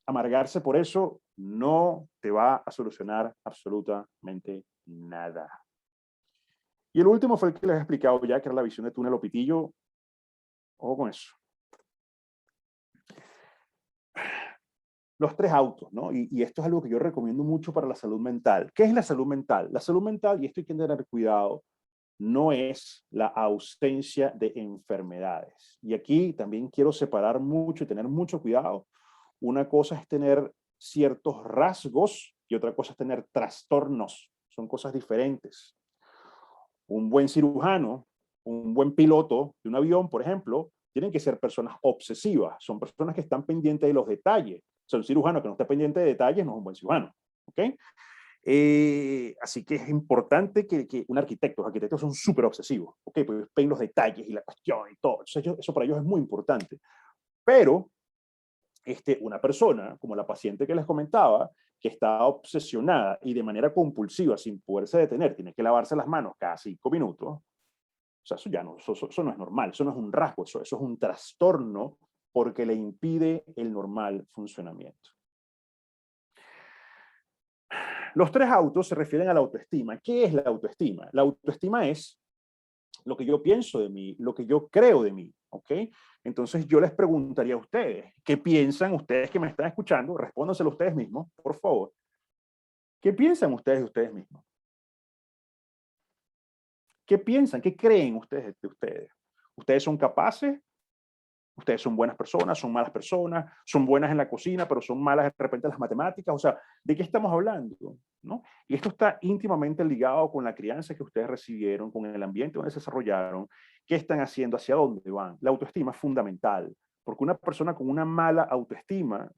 amargarse por eso no te va a solucionar absolutamente nada. Y el último fue el que les he explicado ya, que era la visión de túnel o pitillo. Ojo con eso. Los 3 autos, ¿no? Y esto es algo que yo recomiendo mucho para la salud mental. ¿Qué es la salud mental? La salud mental, y esto hay que tener cuidado, no es la ausencia de enfermedades. Y aquí también quiero separar mucho y tener mucho cuidado. Una cosa es tener ciertos rasgos y otra cosa es tener trastornos. Son cosas diferentes. Un buen cirujano, un buen piloto de un avión, por ejemplo, tienen que ser personas obsesivas. Son personas que están pendientes de los detalles. O sea, un cirujano que no está pendiente de detalles no es un buen cirujano. ¿Ok? Así que es importante que un arquitecto, los arquitectos son súper obsesivos, ¿ok? Porque ven los detalles y la cuestión y todo. Entonces, eso para ellos es muy importante. Pero una persona, como la paciente que les comentaba, que está obsesionada y de manera compulsiva, sin poderse detener, tiene que lavarse las manos cada 5 minutos, o sea, eso ya no, eso no es normal, eso no es un rasgo, eso es un trastorno porque le impide el normal funcionamiento. Los 3 autos se refieren a la autoestima. ¿Qué es la autoestima? La autoestima es lo que yo pienso de mí, lo que yo creo de mí, ¿ok? Entonces yo les preguntaría a ustedes, ¿qué piensan ustedes que me están escuchando? Respóndanselo ustedes mismos, por favor. ¿Qué piensan ustedes de ustedes mismos? ¿Qué piensan? ¿Qué creen ustedes de ustedes? ¿Ustedes son capaces? Ustedes son buenas personas, son malas personas, son buenas en la cocina, pero son malas de repente en las matemáticas. O sea, ¿de qué estamos hablando? ¿No? Y esto está íntimamente ligado con la crianza que ustedes recibieron, con el ambiente donde se desarrollaron, qué están haciendo, hacia dónde van. La autoestima es fundamental, porque una persona con una mala autoestima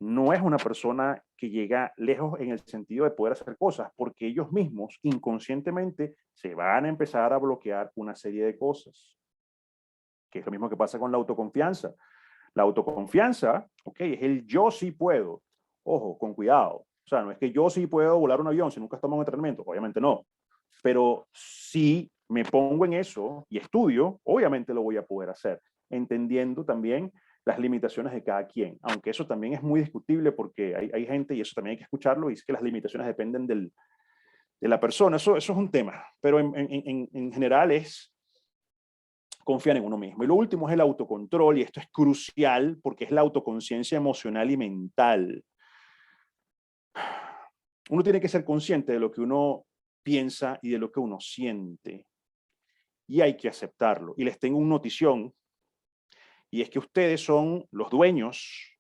no es una persona que llega lejos en el sentido de poder hacer cosas, porque ellos mismos inconscientemente se van a empezar a bloquear una serie de cosas, que es lo mismo que pasa con la autoconfianza. La autoconfianza, ok, es el yo sí puedo. Ojo, con cuidado. O sea, no es que yo sí puedo volar un avión si nunca estamos en entrenamiento, obviamente no. Pero si me pongo en eso y estudio, obviamente lo voy a poder hacer, entendiendo también las limitaciones de cada quien, aunque eso también es muy discutible porque hay gente, y eso también hay que escucharlo, y es que las limitaciones dependen de la persona, eso es un tema, pero en general es confiar en uno mismo. Y lo último es el autocontrol, y esto es crucial porque es la autoconciencia emocional y mental. Uno tiene que ser consciente de lo que uno piensa y de lo que uno siente. Y hay que aceptarlo. Y les tengo una notición, y es que ustedes son los dueños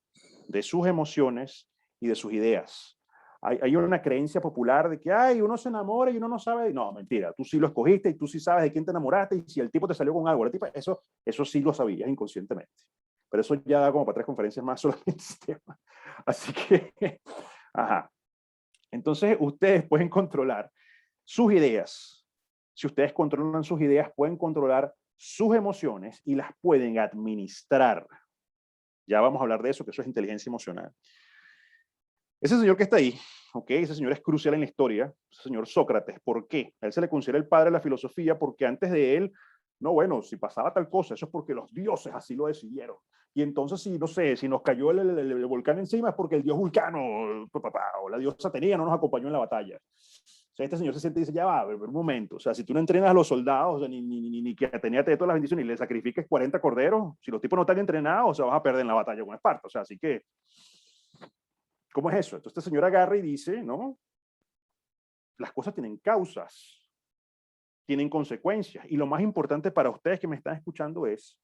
de sus emociones y de sus ideas. Hay una creencia popular de que ay, uno se enamora y uno no sabe. No, mentira, tú sí lo escogiste y tú sí sabes de quién te enamoraste y si el tipo te salió con algo, la tipa, eso sí lo sabías inconscientemente. Pero eso ya da como para 3 conferencias más solamente este tema. Así que, ajá. Entonces, ustedes pueden controlar sus ideas. Si ustedes controlan sus ideas, pueden controlar sus emociones y las pueden administrar. Ya vamos a hablar de eso, que eso es inteligencia emocional. Ese señor que está ahí, ¿ok? Ese señor es crucial en la historia, ese señor Sócrates. ¿Por qué? A él se le considera el padre de la filosofía porque antes de él, no, bueno, si pasaba tal cosa, eso es porque los dioses así lo decidieron. Y entonces, si, no sé, si nos cayó el volcán encima es porque el dios Vulcano o la diosa Atenea no nos acompañó en la batalla. O sea, este señor se siente y dice, ya va, a ver, un momento. O sea, si tú no entrenas a los soldados, o sea, ni que Atenea te dé todas las bendiciones y le sacrifiques 40 corderos, si los tipos no están entrenados, o sea, vas a perder en la batalla con Esparta. O sea, así que ¿cómo es eso? Entonces este señor agarra y dice, ¿no? Las cosas tienen causas, tienen consecuencias. Y lo más importante para ustedes que me están escuchando es,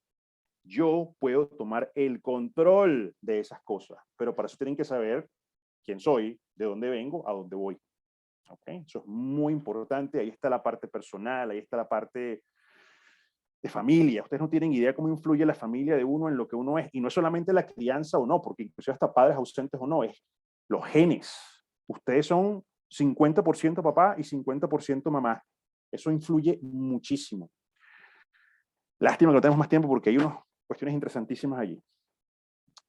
yo puedo tomar el control de esas cosas, pero para eso tienen que saber quién soy, de dónde vengo, a dónde voy. ¿Okay? Eso es muy importante. Ahí está la parte personal, ahí está la parte de familia. Ustedes no tienen idea cómo influye la familia de uno en lo que uno es. Y no es solamente la crianza o no, porque incluso hasta padres ausentes o no, es los genes. Ustedes son 50% papá y 50% mamá. Eso influye muchísimo. Lástima que no tenemos más tiempo porque hay unas cuestiones interesantísimas allí.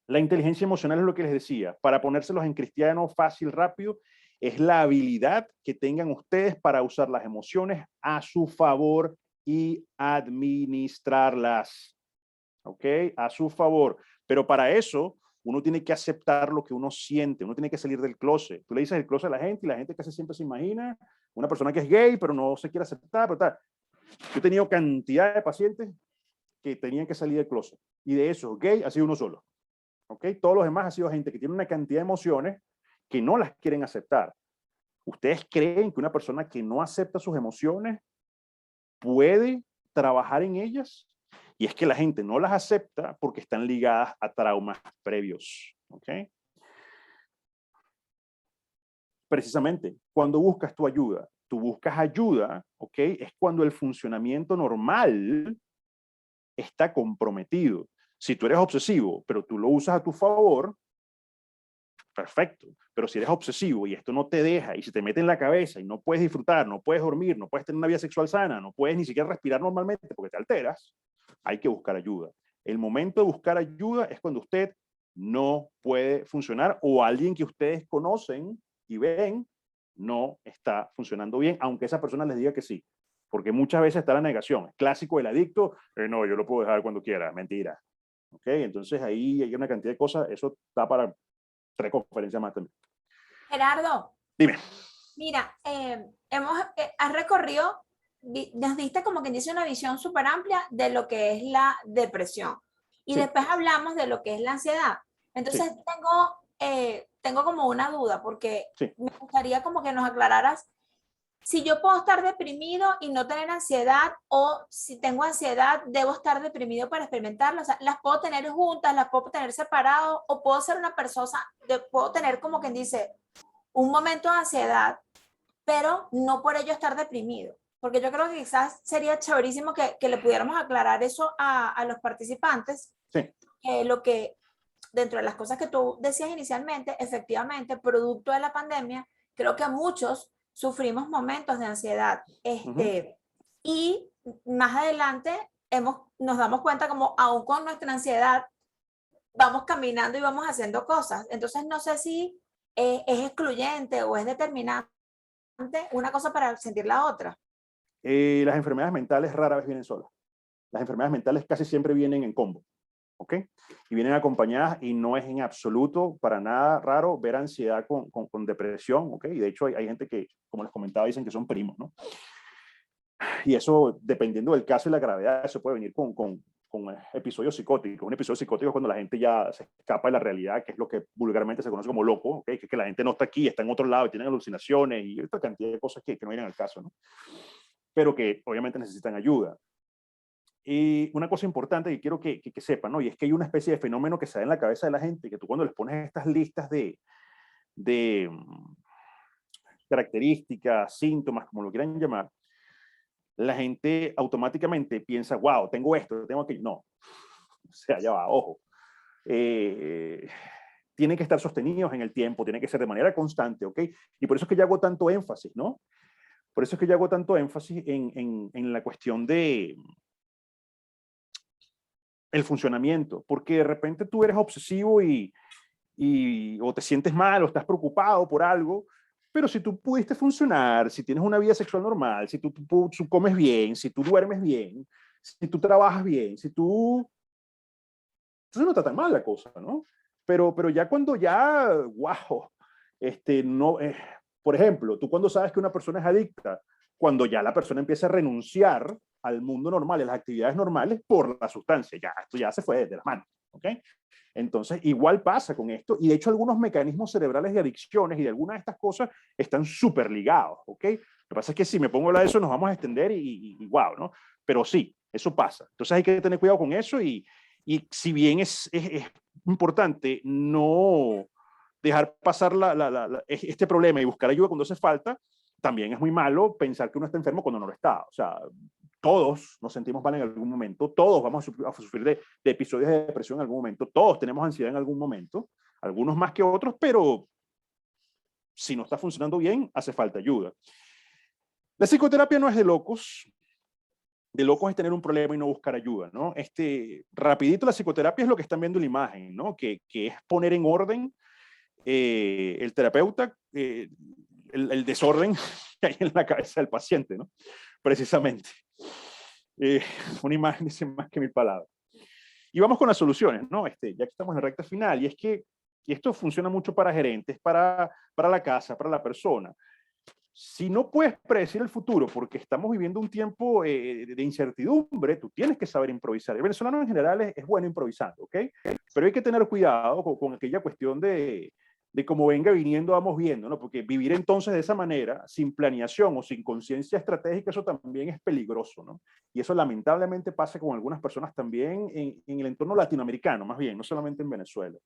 La inteligencia emocional es lo que les decía. Para ponérselos en cristiano fácil, rápido, es la habilidad que tengan ustedes para usar las emociones a su favor y administrarlas. ¿Ok? A su favor. Pero para eso, uno tiene que aceptar lo que uno siente. Uno tiene que salir del closet. Tú le dices el closet a la gente y la gente casi siempre se imagina una persona que es gay, pero no se quiere aceptar. Pero tal. Yo he tenido cantidad de pacientes que tenían que salir del closet. Y de esos, gay ha sido uno solo. ¿Ok? Todos los demás ha sido gente que tiene una cantidad de emociones que no las quieren aceptar. ¿Ustedes creen que una persona que no acepta sus emociones puede trabajar en ellas? Y es que la gente no las acepta porque están ligadas a traumas previos. ¿Ok? Precisamente, cuando buscas tu ayuda, tú buscas ayuda, ¿ok? Es cuando el funcionamiento normal está comprometido. Si tú eres obsesivo, pero tú lo usas a tu favor, perfecto. Pero si eres obsesivo y esto no te deja y se te mete en la cabeza y no puedes disfrutar, no puedes dormir, no puedes tener una vida sexual sana, no puedes ni siquiera respirar normalmente porque te alteras, hay que buscar ayuda. El momento de buscar ayuda es cuando usted no puede funcionar o alguien que ustedes conocen y ven no está funcionando bien, aunque esa persona les diga que sí. Porque muchas veces está la negación. Clásico del adicto, no, yo lo puedo dejar cuando quiera. Mentira. ¿Ok? Entonces ahí hay una cantidad de cosas, eso da para 3 conferencias más también. Gerardo, Dime. mira, has recorrido, nos diste como que dice una visión súper amplia de lo que es la depresión. Y Sí, después hablamos de lo que es la ansiedad. Entonces sí, tengo como una duda, porque sí. me gustaría como que nos aclararas si yo puedo estar deprimido y no tener ansiedad, o si tengo ansiedad, debo estar deprimido para experimentarlo. O sea, las puedo tener juntas, las puedo tener separado, o puedo ser una persona, puedo tener como quien dice un momento de ansiedad, pero no por ello estar deprimido. Porque yo creo que quizás sería chéverísimo que le pudiéramos aclarar eso a los participantes, Sí. lo que dentro de las cosas que tú decías inicialmente, efectivamente, producto de la pandemia, creo que muchos sufrimos momentos de ansiedad. Y más adelante nos damos cuenta como aún con nuestra ansiedad vamos caminando y vamos haciendo cosas. Entonces no sé si es excluyente o es determinante una cosa para sentir la otra. Las enfermedades mentales rara vez vienen solas. Las enfermedades mentales casi siempre vienen en combo. ¿Ok? Y vienen acompañadas y no es en absoluto para nada raro ver ansiedad con depresión. ¿Ok? Y de hecho hay gente que, como les comentaba, dicen que son primos, ¿no? Y eso, dependiendo del caso y la gravedad, eso puede venir con episodios psicóticos. Un episodio psicótico es cuando la gente ya se escapa de la realidad, que es lo que vulgarmente se conoce como loco, ¿okay? Que la gente no está aquí, está en otro lado y tienen alucinaciones y otra cantidad de cosas que no vienen al caso, ¿no? Pero que obviamente necesitan ayuda. Y una cosa importante que quiero que sepan, ¿no? Y es que hay una especie de fenómeno que se da en la cabeza de la gente, que tú cuando les pones estas listas de características, síntomas, como lo quieran llamar, la gente automáticamente piensa, wow, tengo esto, tengo aquello. No, o sea, ya va, ojo. Tienen que estar sostenidos en el tiempo, tienen que ser de manera constante, ¿ok? Y por eso es que yo hago tanto énfasis, ¿no? Por eso es que yo hago tanto énfasis en la cuestión de el funcionamiento, porque de repente tú eres obsesivo o te sientes mal o estás preocupado por algo, pero si tú pudiste funcionar, si tienes una vida sexual normal, si tú comes bien, si tú duermes bien, si tú trabajas bien, si tú... Entonces no está tan mal la cosa, ¿no? Pero ya cuando ya, wow, no, por ejemplo, tú cuando sabes que una persona es adicta, cuando ya la persona empieza a renunciar al mundo normal, a las actividades normales por la sustancia, ya esto ya se fue de las manos, ¿ok? Entonces, igual pasa con esto, y de hecho algunos mecanismos cerebrales de adicciones y de algunas de estas cosas están súper ligados, ¿ok? Lo que pasa es que si me pongo a hablar de eso nos vamos a extender y wow, ¿no? Pero sí, eso pasa. Entonces hay que tener cuidado con eso y si bien es importante no dejar pasar este problema y buscar ayuda cuando hace falta, también es muy malo pensar que uno está enfermo cuando no lo está. O sea, todos nos sentimos mal en algún momento, todos vamos a sufrir de episodios de depresión en algún momento, todos tenemos ansiedad en algún momento, algunos más que otros, pero si no está funcionando bien, hace falta ayuda. La psicoterapia no es de locos es tener un problema y no buscar ayuda, ¿no? Rapidito, la psicoterapia es lo que están viendo en la imagen, ¿no? Que es poner en orden el terapeuta, el desorden que hay en la cabeza del paciente, ¿no? Precisamente. Una imagen dice más que 1000 palabras. Y vamos con las soluciones, ¿no? Ya que estamos en la recta final, y es que y esto funciona mucho para gerentes, para la casa, para la persona. Si no puedes predecir el futuro porque estamos viviendo un tiempo de incertidumbre, tú tienes que saber improvisar. El venezolano en general es bueno improvisando, ¿ok? Pero hay que tener cuidado con aquella cuestión de cómo venga viniendo, vamos viendo, ¿no? Porque vivir entonces de esa manera, sin planeación o sin conciencia estratégica, eso también es peligroso, ¿no? Y eso lamentablemente pasa con algunas personas también en el entorno latinoamericano, más bien, no solamente en Venezuela.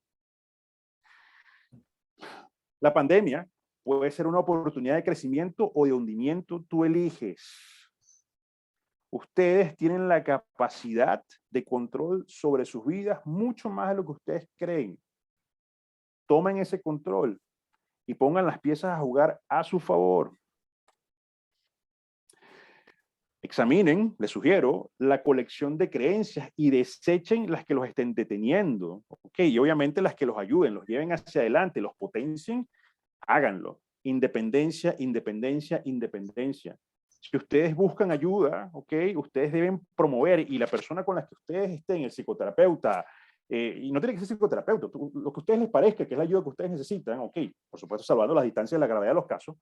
La pandemia puede ser una oportunidad de crecimiento o de hundimiento, tú eliges. Ustedes tienen la capacidad de control sobre sus vidas mucho más de lo que ustedes creen. Tomen ese control y pongan las piezas a jugar a su favor. Examinen, les sugiero, la colección de creencias y desechen las que los estén deteniendo. ¿Ok? Y obviamente las que los ayuden, los lleven hacia adelante, los potencien, háganlo. Independencia, independencia, independencia. Si ustedes buscan ayuda, ¿ok? Ustedes deben promover, y la persona con la que ustedes estén, el psicoterapeuta, y no tiene que ser psicoterapeuta, lo que a ustedes les parezca que es la ayuda que ustedes necesitan, ¿ok? Por supuesto, salvando las distancias y la gravedad de los casos,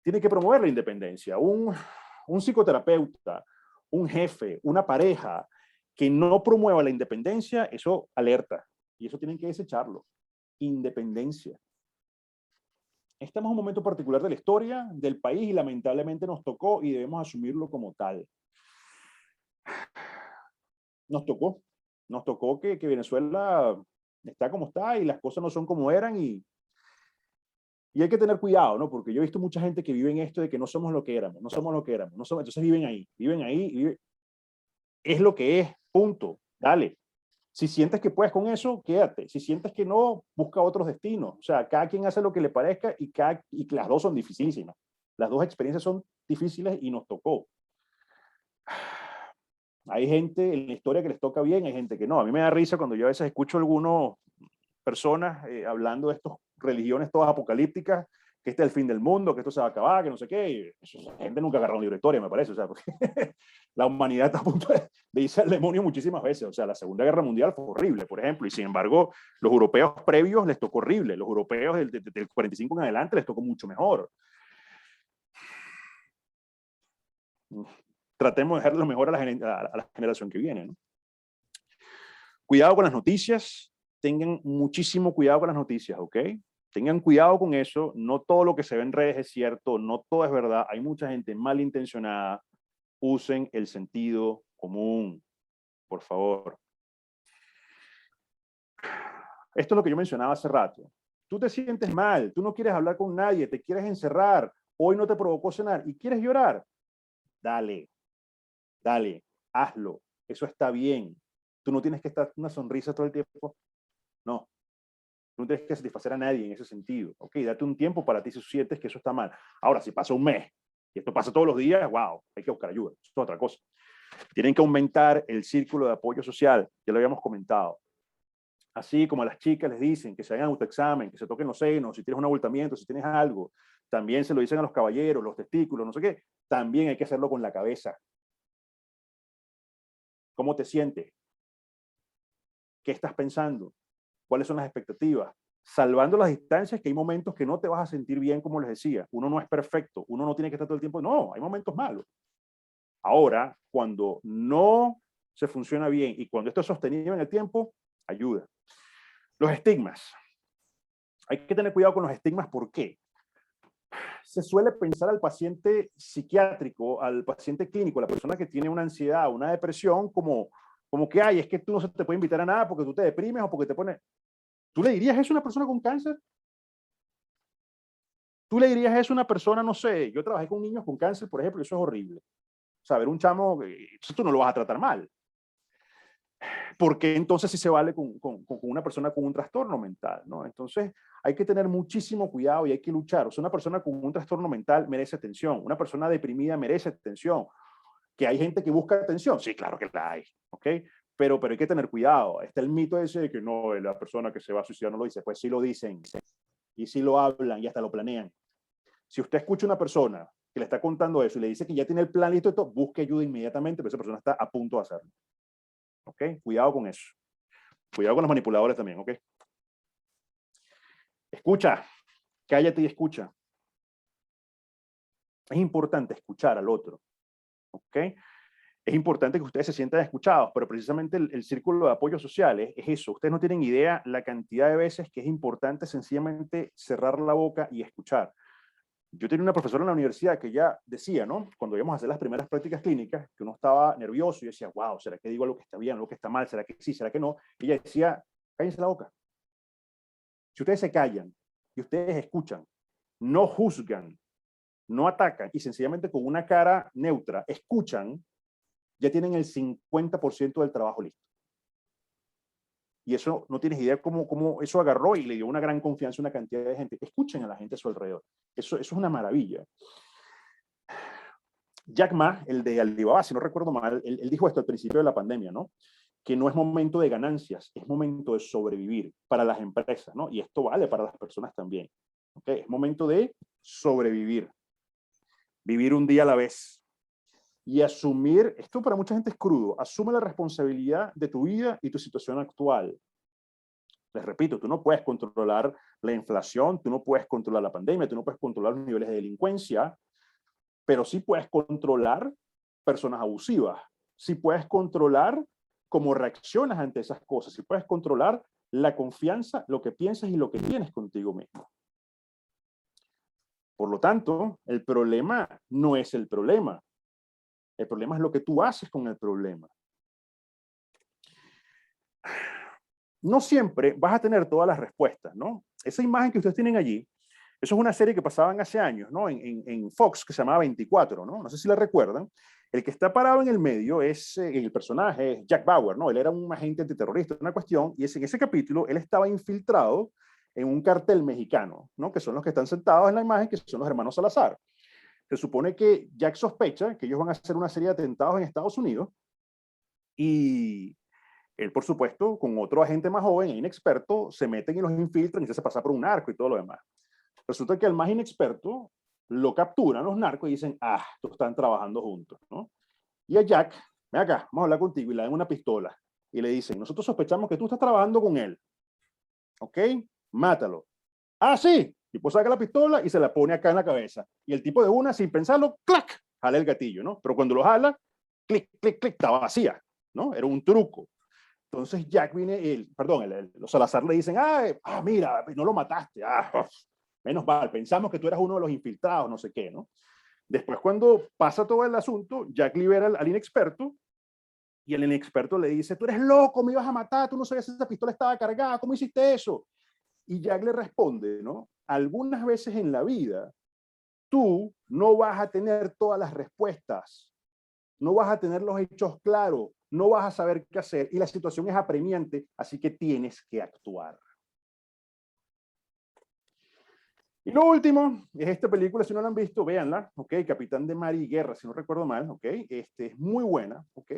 tiene que promover la independencia. Un psicoterapeuta, un jefe, una pareja que no promueva la independencia, eso alerta, y eso tienen que desecharlo. Independencia. Estamos en un momento particular de la historia del país y lamentablemente nos tocó y debemos asumirlo como tal. Nos tocó que Venezuela está como está y las cosas no son como eran y hay que tener cuidado, ¿no? Porque yo he visto mucha gente que vive en esto de que no somos lo que éramos, no somos lo que éramos, no somos, entonces viven ahí, es lo que es, punto, dale. Si sientes que puedes con eso, quédate. Si sientes que no, busca otros destinos. O sea, cada quien hace lo que le parezca y las dos son dificilísimas. Las dos experiencias son difíciles y nos tocó. Hay gente en la historia que les toca bien, hay gente que no. A mí me da risa cuando yo a veces escucho a algunas personas hablando de estas religiones todas apocalípticas, que este es el fin del mundo, que esto se va a acabar, que no sé qué. La gente nunca agarró un libro de historia, me parece. O sea, porque la humanidad está a punto de irse al demonio muchísimas veces. O sea, la Segunda Guerra Mundial fue horrible, por ejemplo, y sin embargo, los europeos previos les tocó horrible. Los europeos del 45 en adelante les tocó mucho mejor. Tratemos de dejarle lo mejor a la generación que viene, ¿no? Cuidado con las noticias. Tengan muchísimo cuidado con las noticias, ¿ok? Tengan cuidado con eso. No todo lo que se ve en redes es cierto, no todo es verdad. Hay mucha gente malintencionada. Usen el sentido común, por favor. Esto es lo que yo mencionaba hace rato. Tú te sientes mal, tú no quieres hablar con nadie, te quieres encerrar, hoy no te provocó cenar y quieres llorar. Dale, hazlo. Eso está bien. Tú no tienes que estar con una sonrisa todo el tiempo. No. Tú no tienes que satisfacer a nadie en ese sentido. Ok, date un tiempo para ti si sientes que eso está mal. Ahora, si pasa un mes y esto pasa todos los días, wow, hay que buscar ayuda. Eso es otra cosa. Tienen que aumentar el círculo de apoyo social. Ya lo habíamos comentado. Así como a las chicas les dicen que se hagan autoexamen, que se toquen los senos, si tienes un abultamiento, si tienes algo, también se lo dicen a los caballeros, los testículos, no sé qué, también hay que hacerlo con la cabeza. ¿Cómo te sientes? ¿Qué estás pensando? ¿Cuáles son las expectativas? Salvando las distancias, que hay momentos que no te vas a sentir bien, como les decía. Uno no es perfecto, uno no tiene que estar todo el tiempo, no, hay momentos malos. Ahora, cuando no se funciona bien y cuando esto es sostenido en el tiempo, ayuda. Los estigmas. Hay que tener cuidado con los estigmas, ¿por qué? Se suele pensar al paciente psiquiátrico, al paciente clínico, la persona que tiene una ansiedad, una depresión, como que, ay, es que tú no se te puede invitar a nada porque tú te deprimes o porque te pones... ¿Tú le dirías eso a una persona con cáncer? Tú le dirías eso a una persona, no sé, yo trabajé con niños con cáncer, por ejemplo, y eso es horrible. O sea, ver un chamo, eso tú no lo vas a tratar mal. Porque entonces sí se vale con una persona con un trastorno mental, ¿no? Entonces hay que tener muchísimo cuidado y hay que luchar. O sea, una persona con un trastorno mental merece atención, una persona deprimida merece atención. ¿Que hay gente que busca atención? Sí, claro que la hay, ¿ok? Pero hay que tener cuidado. Está el mito ese de que no, la persona que se va a suicidar no lo dice. Pues sí lo dicen, y sí lo hablan y hasta lo planean. Si usted escucha a una persona que le está contando eso y le dice que ya tiene el plan listo y todo, busque ayuda inmediatamente, porque esa persona está a punto de hacerlo. ¿Ok? Cuidado con eso. Cuidado con los manipuladores también, ¿ok? Escucha, cállate y escucha. Es importante escuchar al otro, ¿ok? Es importante que ustedes se sientan escuchados, pero precisamente el círculo de apoyo social es eso. Ustedes no tienen idea la cantidad de veces que es importante sencillamente cerrar la boca y escuchar. Yo tenía una profesora en la universidad que ya decía, ¿no? Cuando íbamos a hacer las primeras prácticas clínicas, que uno estaba nervioso y decía, wow, ¿será que digo algo que está bien, algo que está mal? ¿Será que sí? ¿Será que no? Y ella decía, cállense la boca. Si ustedes se callan y ustedes escuchan, no juzgan, no atacan y sencillamente con una cara neutra escuchan, ya tienen el 50% del trabajo listo. Y eso no tienes idea cómo eso agarró y le dio una gran confianza a una cantidad de gente. Escuchen a la gente a su alrededor. Eso es una maravilla. Jack Ma, el de Alibaba, si no recuerdo mal, él dijo esto al principio de la pandemia, ¿no? Que no es momento de ganancias, es momento de sobrevivir para las empresas, ¿no? Y esto vale para las personas también. ¿Okay? Es momento de sobrevivir, vivir un día a la vez y asumir, esto para mucha gente es crudo, asume la responsabilidad de tu vida y tu situación actual. Les repito, tú no puedes controlar la inflación, tú no puedes controlar la pandemia, tú no puedes controlar los niveles de delincuencia, pero sí puedes controlar personas abusivas, sí puedes controlar cómo reaccionas ante esas cosas, sí puedes controlar la confianza, lo que piensas y lo que tienes contigo mismo. Por lo tanto, el problema no es el problema es lo que tú haces con el problema. No siempre vas a tener todas las respuestas, ¿no? Esa imagen que ustedes tienen allí, eso es una serie que pasaban hace años, ¿no? En Fox, que se llamaba 24, ¿no? No sé si la recuerdan. El que está parado en el medio es el personaje, es Jack Bauer, ¿no? Él era un agente antiterrorista, una cuestión, y en ese capítulo él estaba infiltrado en un cartel mexicano, ¿no? Que son los que están sentados en la imagen, que son los hermanos Salazar. Se supone que Jack sospecha que ellos van a hacer una serie de atentados en Estados Unidos y él, por supuesto, con otro agente más joven e inexperto, se meten y los infiltran y se hace pasar por un narco y todo lo demás. Resulta que al más inexperto lo capturan los narcos y dicen, ah, estos están trabajando juntos, ¿no? Y a Jack, ven acá, vamos a hablar contigo, y le dan una pistola. Y le dicen, nosotros sospechamos que tú estás trabajando con él. ¿Ok? Mátalo. Ah, sí. Y pues saca la pistola y se la pone acá en la cabeza. Y el tipo de una, sin pensarlo, ¡clac! Jala el gatillo, ¿no? Pero cuando lo jala, clic, clic, clic, estaba vacía, ¿no? Era un truco. Entonces Jack viene, los Salazar le dicen, mira, no lo mataste, menos mal, pensamos que tú eras uno de los infiltrados, no sé qué, ¿no? Después cuando pasa todo el asunto, Jack libera al inexperto y el inexperto le dice, tú eres loco, me ibas a matar, tú no sabías si esa pistola estaba cargada, ¿cómo hiciste eso? Y Jack le responde, ¿no? Algunas veces en la vida, tú no vas a tener todas las respuestas, no vas a tener los hechos claros, no vas a saber qué hacer y la situación es apremiante, así que tienes que actuar. Y lo último es esta película, si no la han visto, véanla, ¿ok? Capitán de Mar y Guerra, si no recuerdo mal, ¿ok? Es muy buena, ¿ok?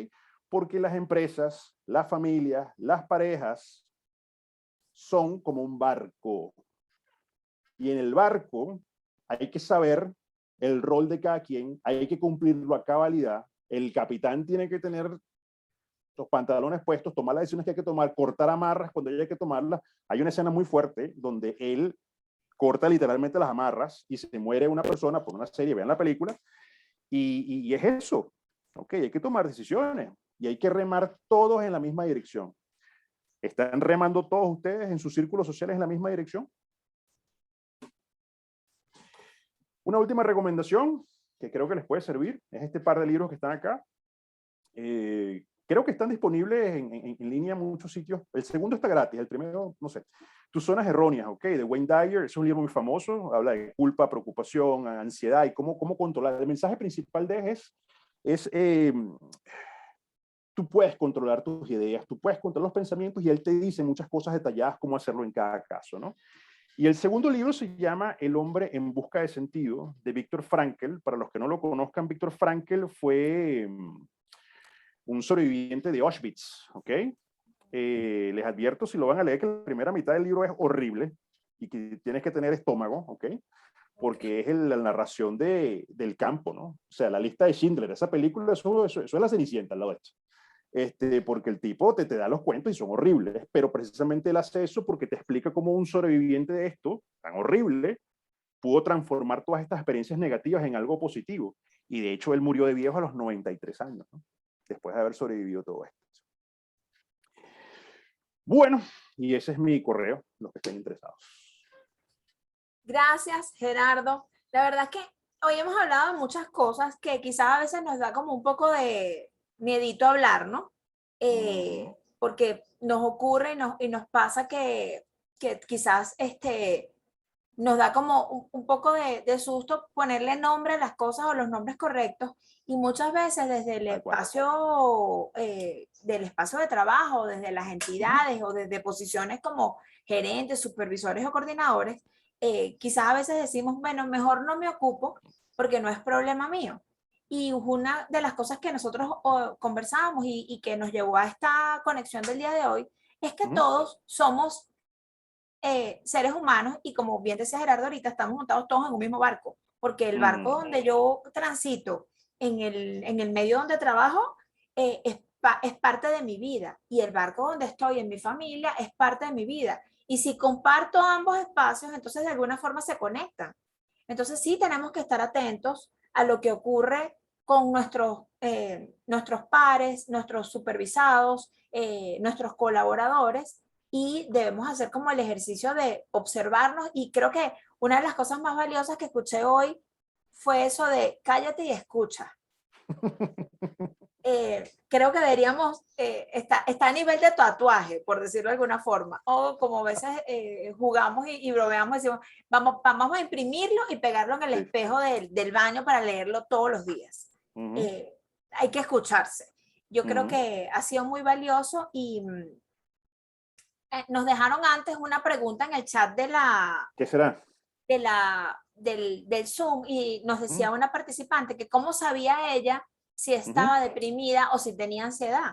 Porque las empresas, las familias, las parejas son como un barco. Y en el barco hay que saber el rol de cada quien, hay que cumplirlo a cabalidad. El capitán tiene que tener los pantalones puestos, tomar las decisiones que hay que tomar, cortar amarras cuando hay que tomarlas. Hay una escena muy fuerte donde él corta literalmente las amarras y se muere una persona por una serie, vean la película, y es eso. Ok, hay que tomar decisiones y hay que remar todos en la misma dirección. ¿Están remando todos ustedes en sus círculos sociales en la misma dirección? Una última recomendación que creo que les puede servir es este par de libros que están acá. Creo que están disponibles en línea en muchos sitios. El segundo está gratis, el primero, no sé. Tus zonas erróneas, ¿ok? De Wayne Dyer, es un libro muy famoso, habla de culpa, preocupación, ansiedad y cómo controlar. El mensaje principal de es tú puedes controlar tus ideas, tú puedes controlar los pensamientos y él te dice muchas cosas detalladas cómo hacerlo en cada caso, ¿no? Y el segundo libro se llama El hombre en busca de sentido, de Viktor Frankl. Para los que no lo conozcan, Viktor Frankl fue un sobreviviente de Auschwitz, ¿ok? Les advierto, si lo van a leer, que la primera mitad del libro es horrible y que tienes que tener estómago, ¿ok? Porque es la narración del campo, ¿no? O sea, la lista de Schindler, esa película, eso es la Cenicienta al lado de esto. Porque el tipo te da los cuentos y son horribles, pero precisamente él hace eso porque te explica cómo un sobreviviente de esto, tan horrible, pudo transformar todas estas experiencias negativas en algo positivo. Y de hecho él murió de viejo a los 93 años, ¿no? Después de haber sobrevivido todo esto. Bueno, y ese es mi correo, los que estén interesados. Gracias, Gerardo. La verdad es que hoy hemos hablado de muchas cosas que quizás a veces nos da como un poco de miedito hablar, ¿no? Porque nos ocurre y nos pasa que quizás nos da como un poco de susto ponerle nombre a las cosas o los nombres correctos, y muchas veces desde el espacio de trabajo, desde las entidades o desde posiciones como gerentes, supervisores o coordinadores, quizás a veces decimos, bueno, mejor no me ocupo porque no es problema mío. Y una de las cosas que nosotros conversamos y que nos llevó a esta conexión del día de hoy es que todos somos seres humanos, y como bien decía Gerardo ahorita, estamos montados todos en un mismo barco, porque el barco donde yo transito, en el medio donde trabajo, es parte de mi vida, y el barco donde estoy en mi familia es parte de mi vida. Y si comparto ambos espacios, entonces de alguna forma se conectan. Entonces sí tenemos que estar atentos a lo que ocurre con nuestros pares, nuestros supervisados, nuestros colaboradores, y debemos hacer como el ejercicio de observarnos. Y creo que una de las cosas más valiosas que escuché hoy fue eso de cállate y escucha. Creo que deberíamos, está a nivel de tatuaje, por decirlo de alguna forma, o como a veces jugamos y bromeamos, decimos, vamos a imprimirlo y pegarlo en el espejo del baño para leerlo todos los días. Hay que escucharse. Yo creo que ha sido muy valioso, y nos dejaron antes una pregunta en el chat ¿Qué será? del Zoom, y nos decía una participante que cómo sabía ella si estaba deprimida o si tenía ansiedad.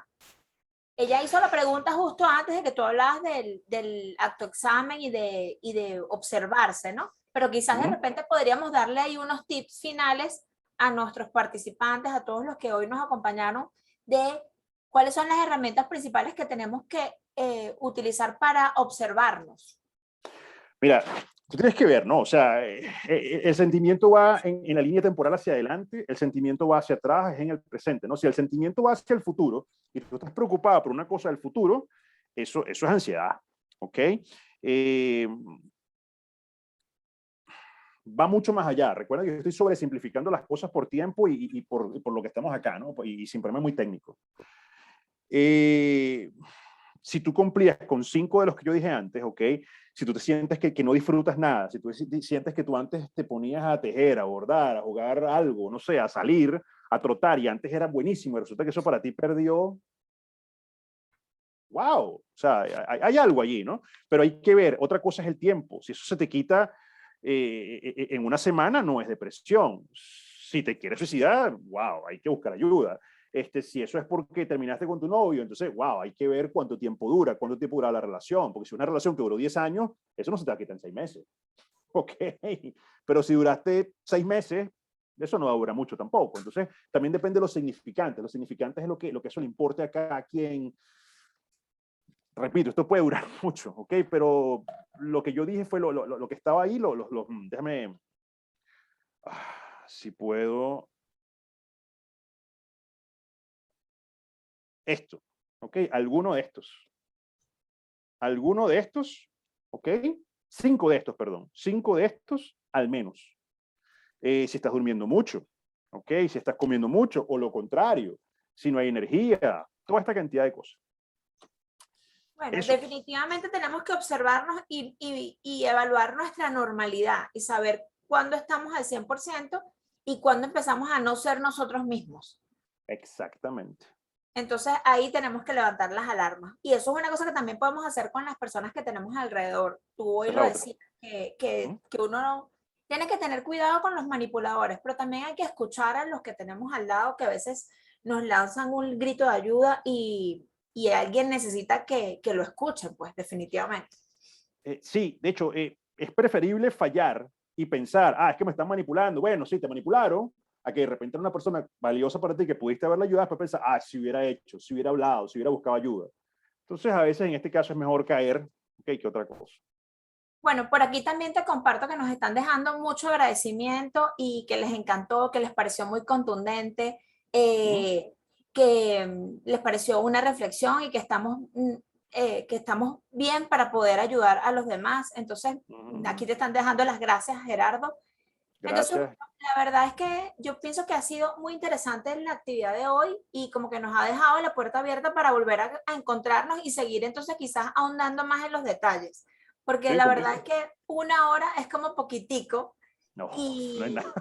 Ella hizo la pregunta justo antes de que tú hablabas del autoexamen y de observarse, ¿no? Pero quizás de repente podríamos darle ahí unos tips finales a nuestros participantes, a todos los que hoy nos acompañaron, de cuáles son las herramientas principales que tenemos que utilizar para observarnos. Mira, tú tienes que ver, ¿no? O sea, el sentimiento va en la línea temporal hacia adelante, el sentimiento va hacia atrás, es en el presente, ¿no? Si el sentimiento va hacia el futuro y tú estás preocupada por una cosa del futuro, eso es ansiedad, ¿ok? Va mucho más allá. Recuerda que yo estoy sobresimplificando las cosas por tiempo y por lo que estamos acá, ¿no? Y sin ponerme muy técnico. Si tú cumplías con 5 de los que yo dije antes, ¿ok? Si tú te sientes que no disfrutas nada, si tú sientes que tú antes te ponías a tejer, a bordar, a jugar algo, no sé, a salir, a trotar, y antes era buenísimo, y resulta que eso para ti perdió, wow, o sea, hay algo allí, ¿no? Pero hay que ver, otra cosa es el tiempo. Si eso se te quita en una semana, no es depresión. Si te quieres suicidar, wow, hay que buscar ayuda. Si eso es porque terminaste con tu novio, entonces, wow, hay que ver cuánto tiempo dura la relación, porque si una relación que duró 10 años, eso no se te va a quitar en 6 meses. Ok, pero si duraste 6 meses, eso no va a durar mucho tampoco. Entonces, también depende de los significantes. Los significantes es lo que eso le importe a cada quien. Repito, esto puede durar mucho, ¿ok? Pero lo que yo dije fue lo que estaba ahí, déjame, si puedo, esto, ¿ok? Alguno de estos, ¿ok? 5 de estos, perdón, 5 de estos al menos. Si estás durmiendo mucho, ¿ok? Si estás comiendo mucho, o lo contrario, si no hay energía, toda esta cantidad de cosas. Bueno, Eso. definitivamente tenemos que observarnos y evaluar nuestra normalidad y saber cuándo estamos al 100% y cuándo empezamos a no ser nosotros mismos. Exactamente. Entonces ahí tenemos que levantar las alarmas. Y eso es una cosa que también podemos hacer con las personas que tenemos alrededor. Tú hoy Esa es lo la otra. decías, que uno no, tiene que tener cuidado con los manipuladores, pero también hay que escuchar a los que tenemos al lado, que a veces nos lanzan un grito de ayuda y alguien necesita que lo escuchen, pues definitivamente. Sí, de hecho, es preferible fallar y pensar, es que me están manipulando. Bueno, sí, te manipularon, a que de repente era una persona valiosa para ti que pudiste haberla ayudado, después pensar, si hubiera hecho, si hubiera hablado, si hubiera buscado ayuda. Entonces, a veces en este caso es mejor caer que otra cosa. Bueno, por aquí también te comparto que nos están dejando mucho agradecimiento y que les encantó, que les pareció muy contundente, que les pareció una reflexión y que estamos bien para poder ayudar a los demás. Entonces, aquí te están dejando las gracias, Gerardo. Entonces, Gracias. la verdad es que yo pienso que ha sido muy interesante la actividad de hoy y como que nos ha dejado la puerta abierta para volver a encontrarnos y seguir entonces quizás ahondando más en los detalles. Porque Sí, la verdad es completo. que una hora es como poquitico No, no hay y nada.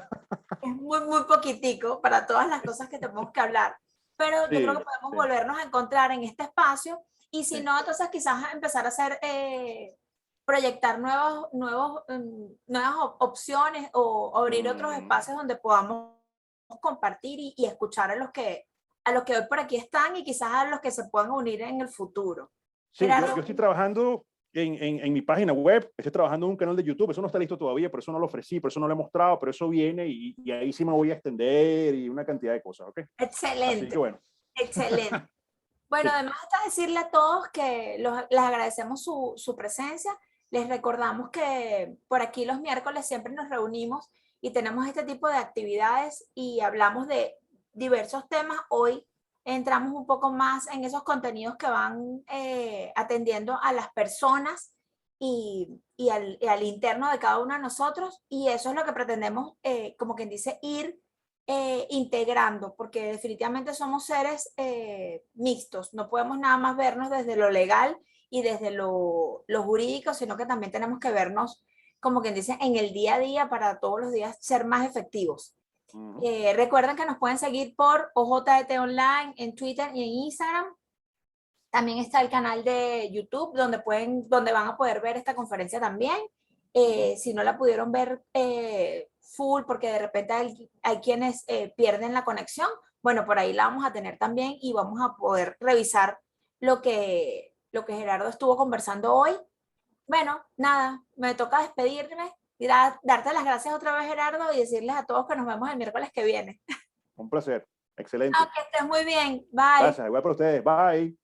es muy, muy poquitico para todas las cosas que tenemos que hablar. Pero yo creo que Sí, podemos sí, volvernos a encontrar en este espacio y si sí. no, entonces quizás empezar a hacer, proyectar nuevas opciones o abrir otros espacios donde podamos compartir y escuchar a los que hoy por aquí están y quizás a los que se puedan unir en el futuro. Sí, yo Gerardo, estoy trabajando en mi página web, estoy trabajando en un canal de YouTube, eso no está listo todavía, por eso no lo ofrecí, por eso no lo he mostrado, pero eso viene y ahí sí me voy a extender y una cantidad de cosas, ¿ok? Así que excelente, bueno. excelente. Bueno, Sí. además está decirle a todos que les agradecemos su presencia. Les recordamos que por aquí los miércoles siempre nos reunimos y tenemos este tipo de actividades y hablamos de diversos temas. Hoy entramos un poco más en esos contenidos que van atendiendo a las personas y al interno de cada uno de nosotros y eso es lo que pretendemos, como quien dice, ir integrando, porque definitivamente somos seres mixtos, no podemos nada más vernos desde lo legal y desde lo jurídico, sino que también tenemos que vernos, como quien dice, en el día a día para todos los días ser más efectivos. Recuerden que nos pueden seguir por OJT Online en Twitter y en Instagram. También está el canal de YouTube donde van a poder ver esta conferencia también. Si no la pudieron ver full porque de repente hay quienes pierden la conexión, bueno, por ahí la vamos a tener también y vamos a poder revisar lo que Gerardo estuvo conversando hoy. Bueno, nada, me toca despedirme y darte las gracias otra vez, Gerardo, y decirles a todos que nos vemos el miércoles que viene. Un placer. Chao, Excelente. que estés muy bien. Bye. Gracias. Igual para ustedes. Bye.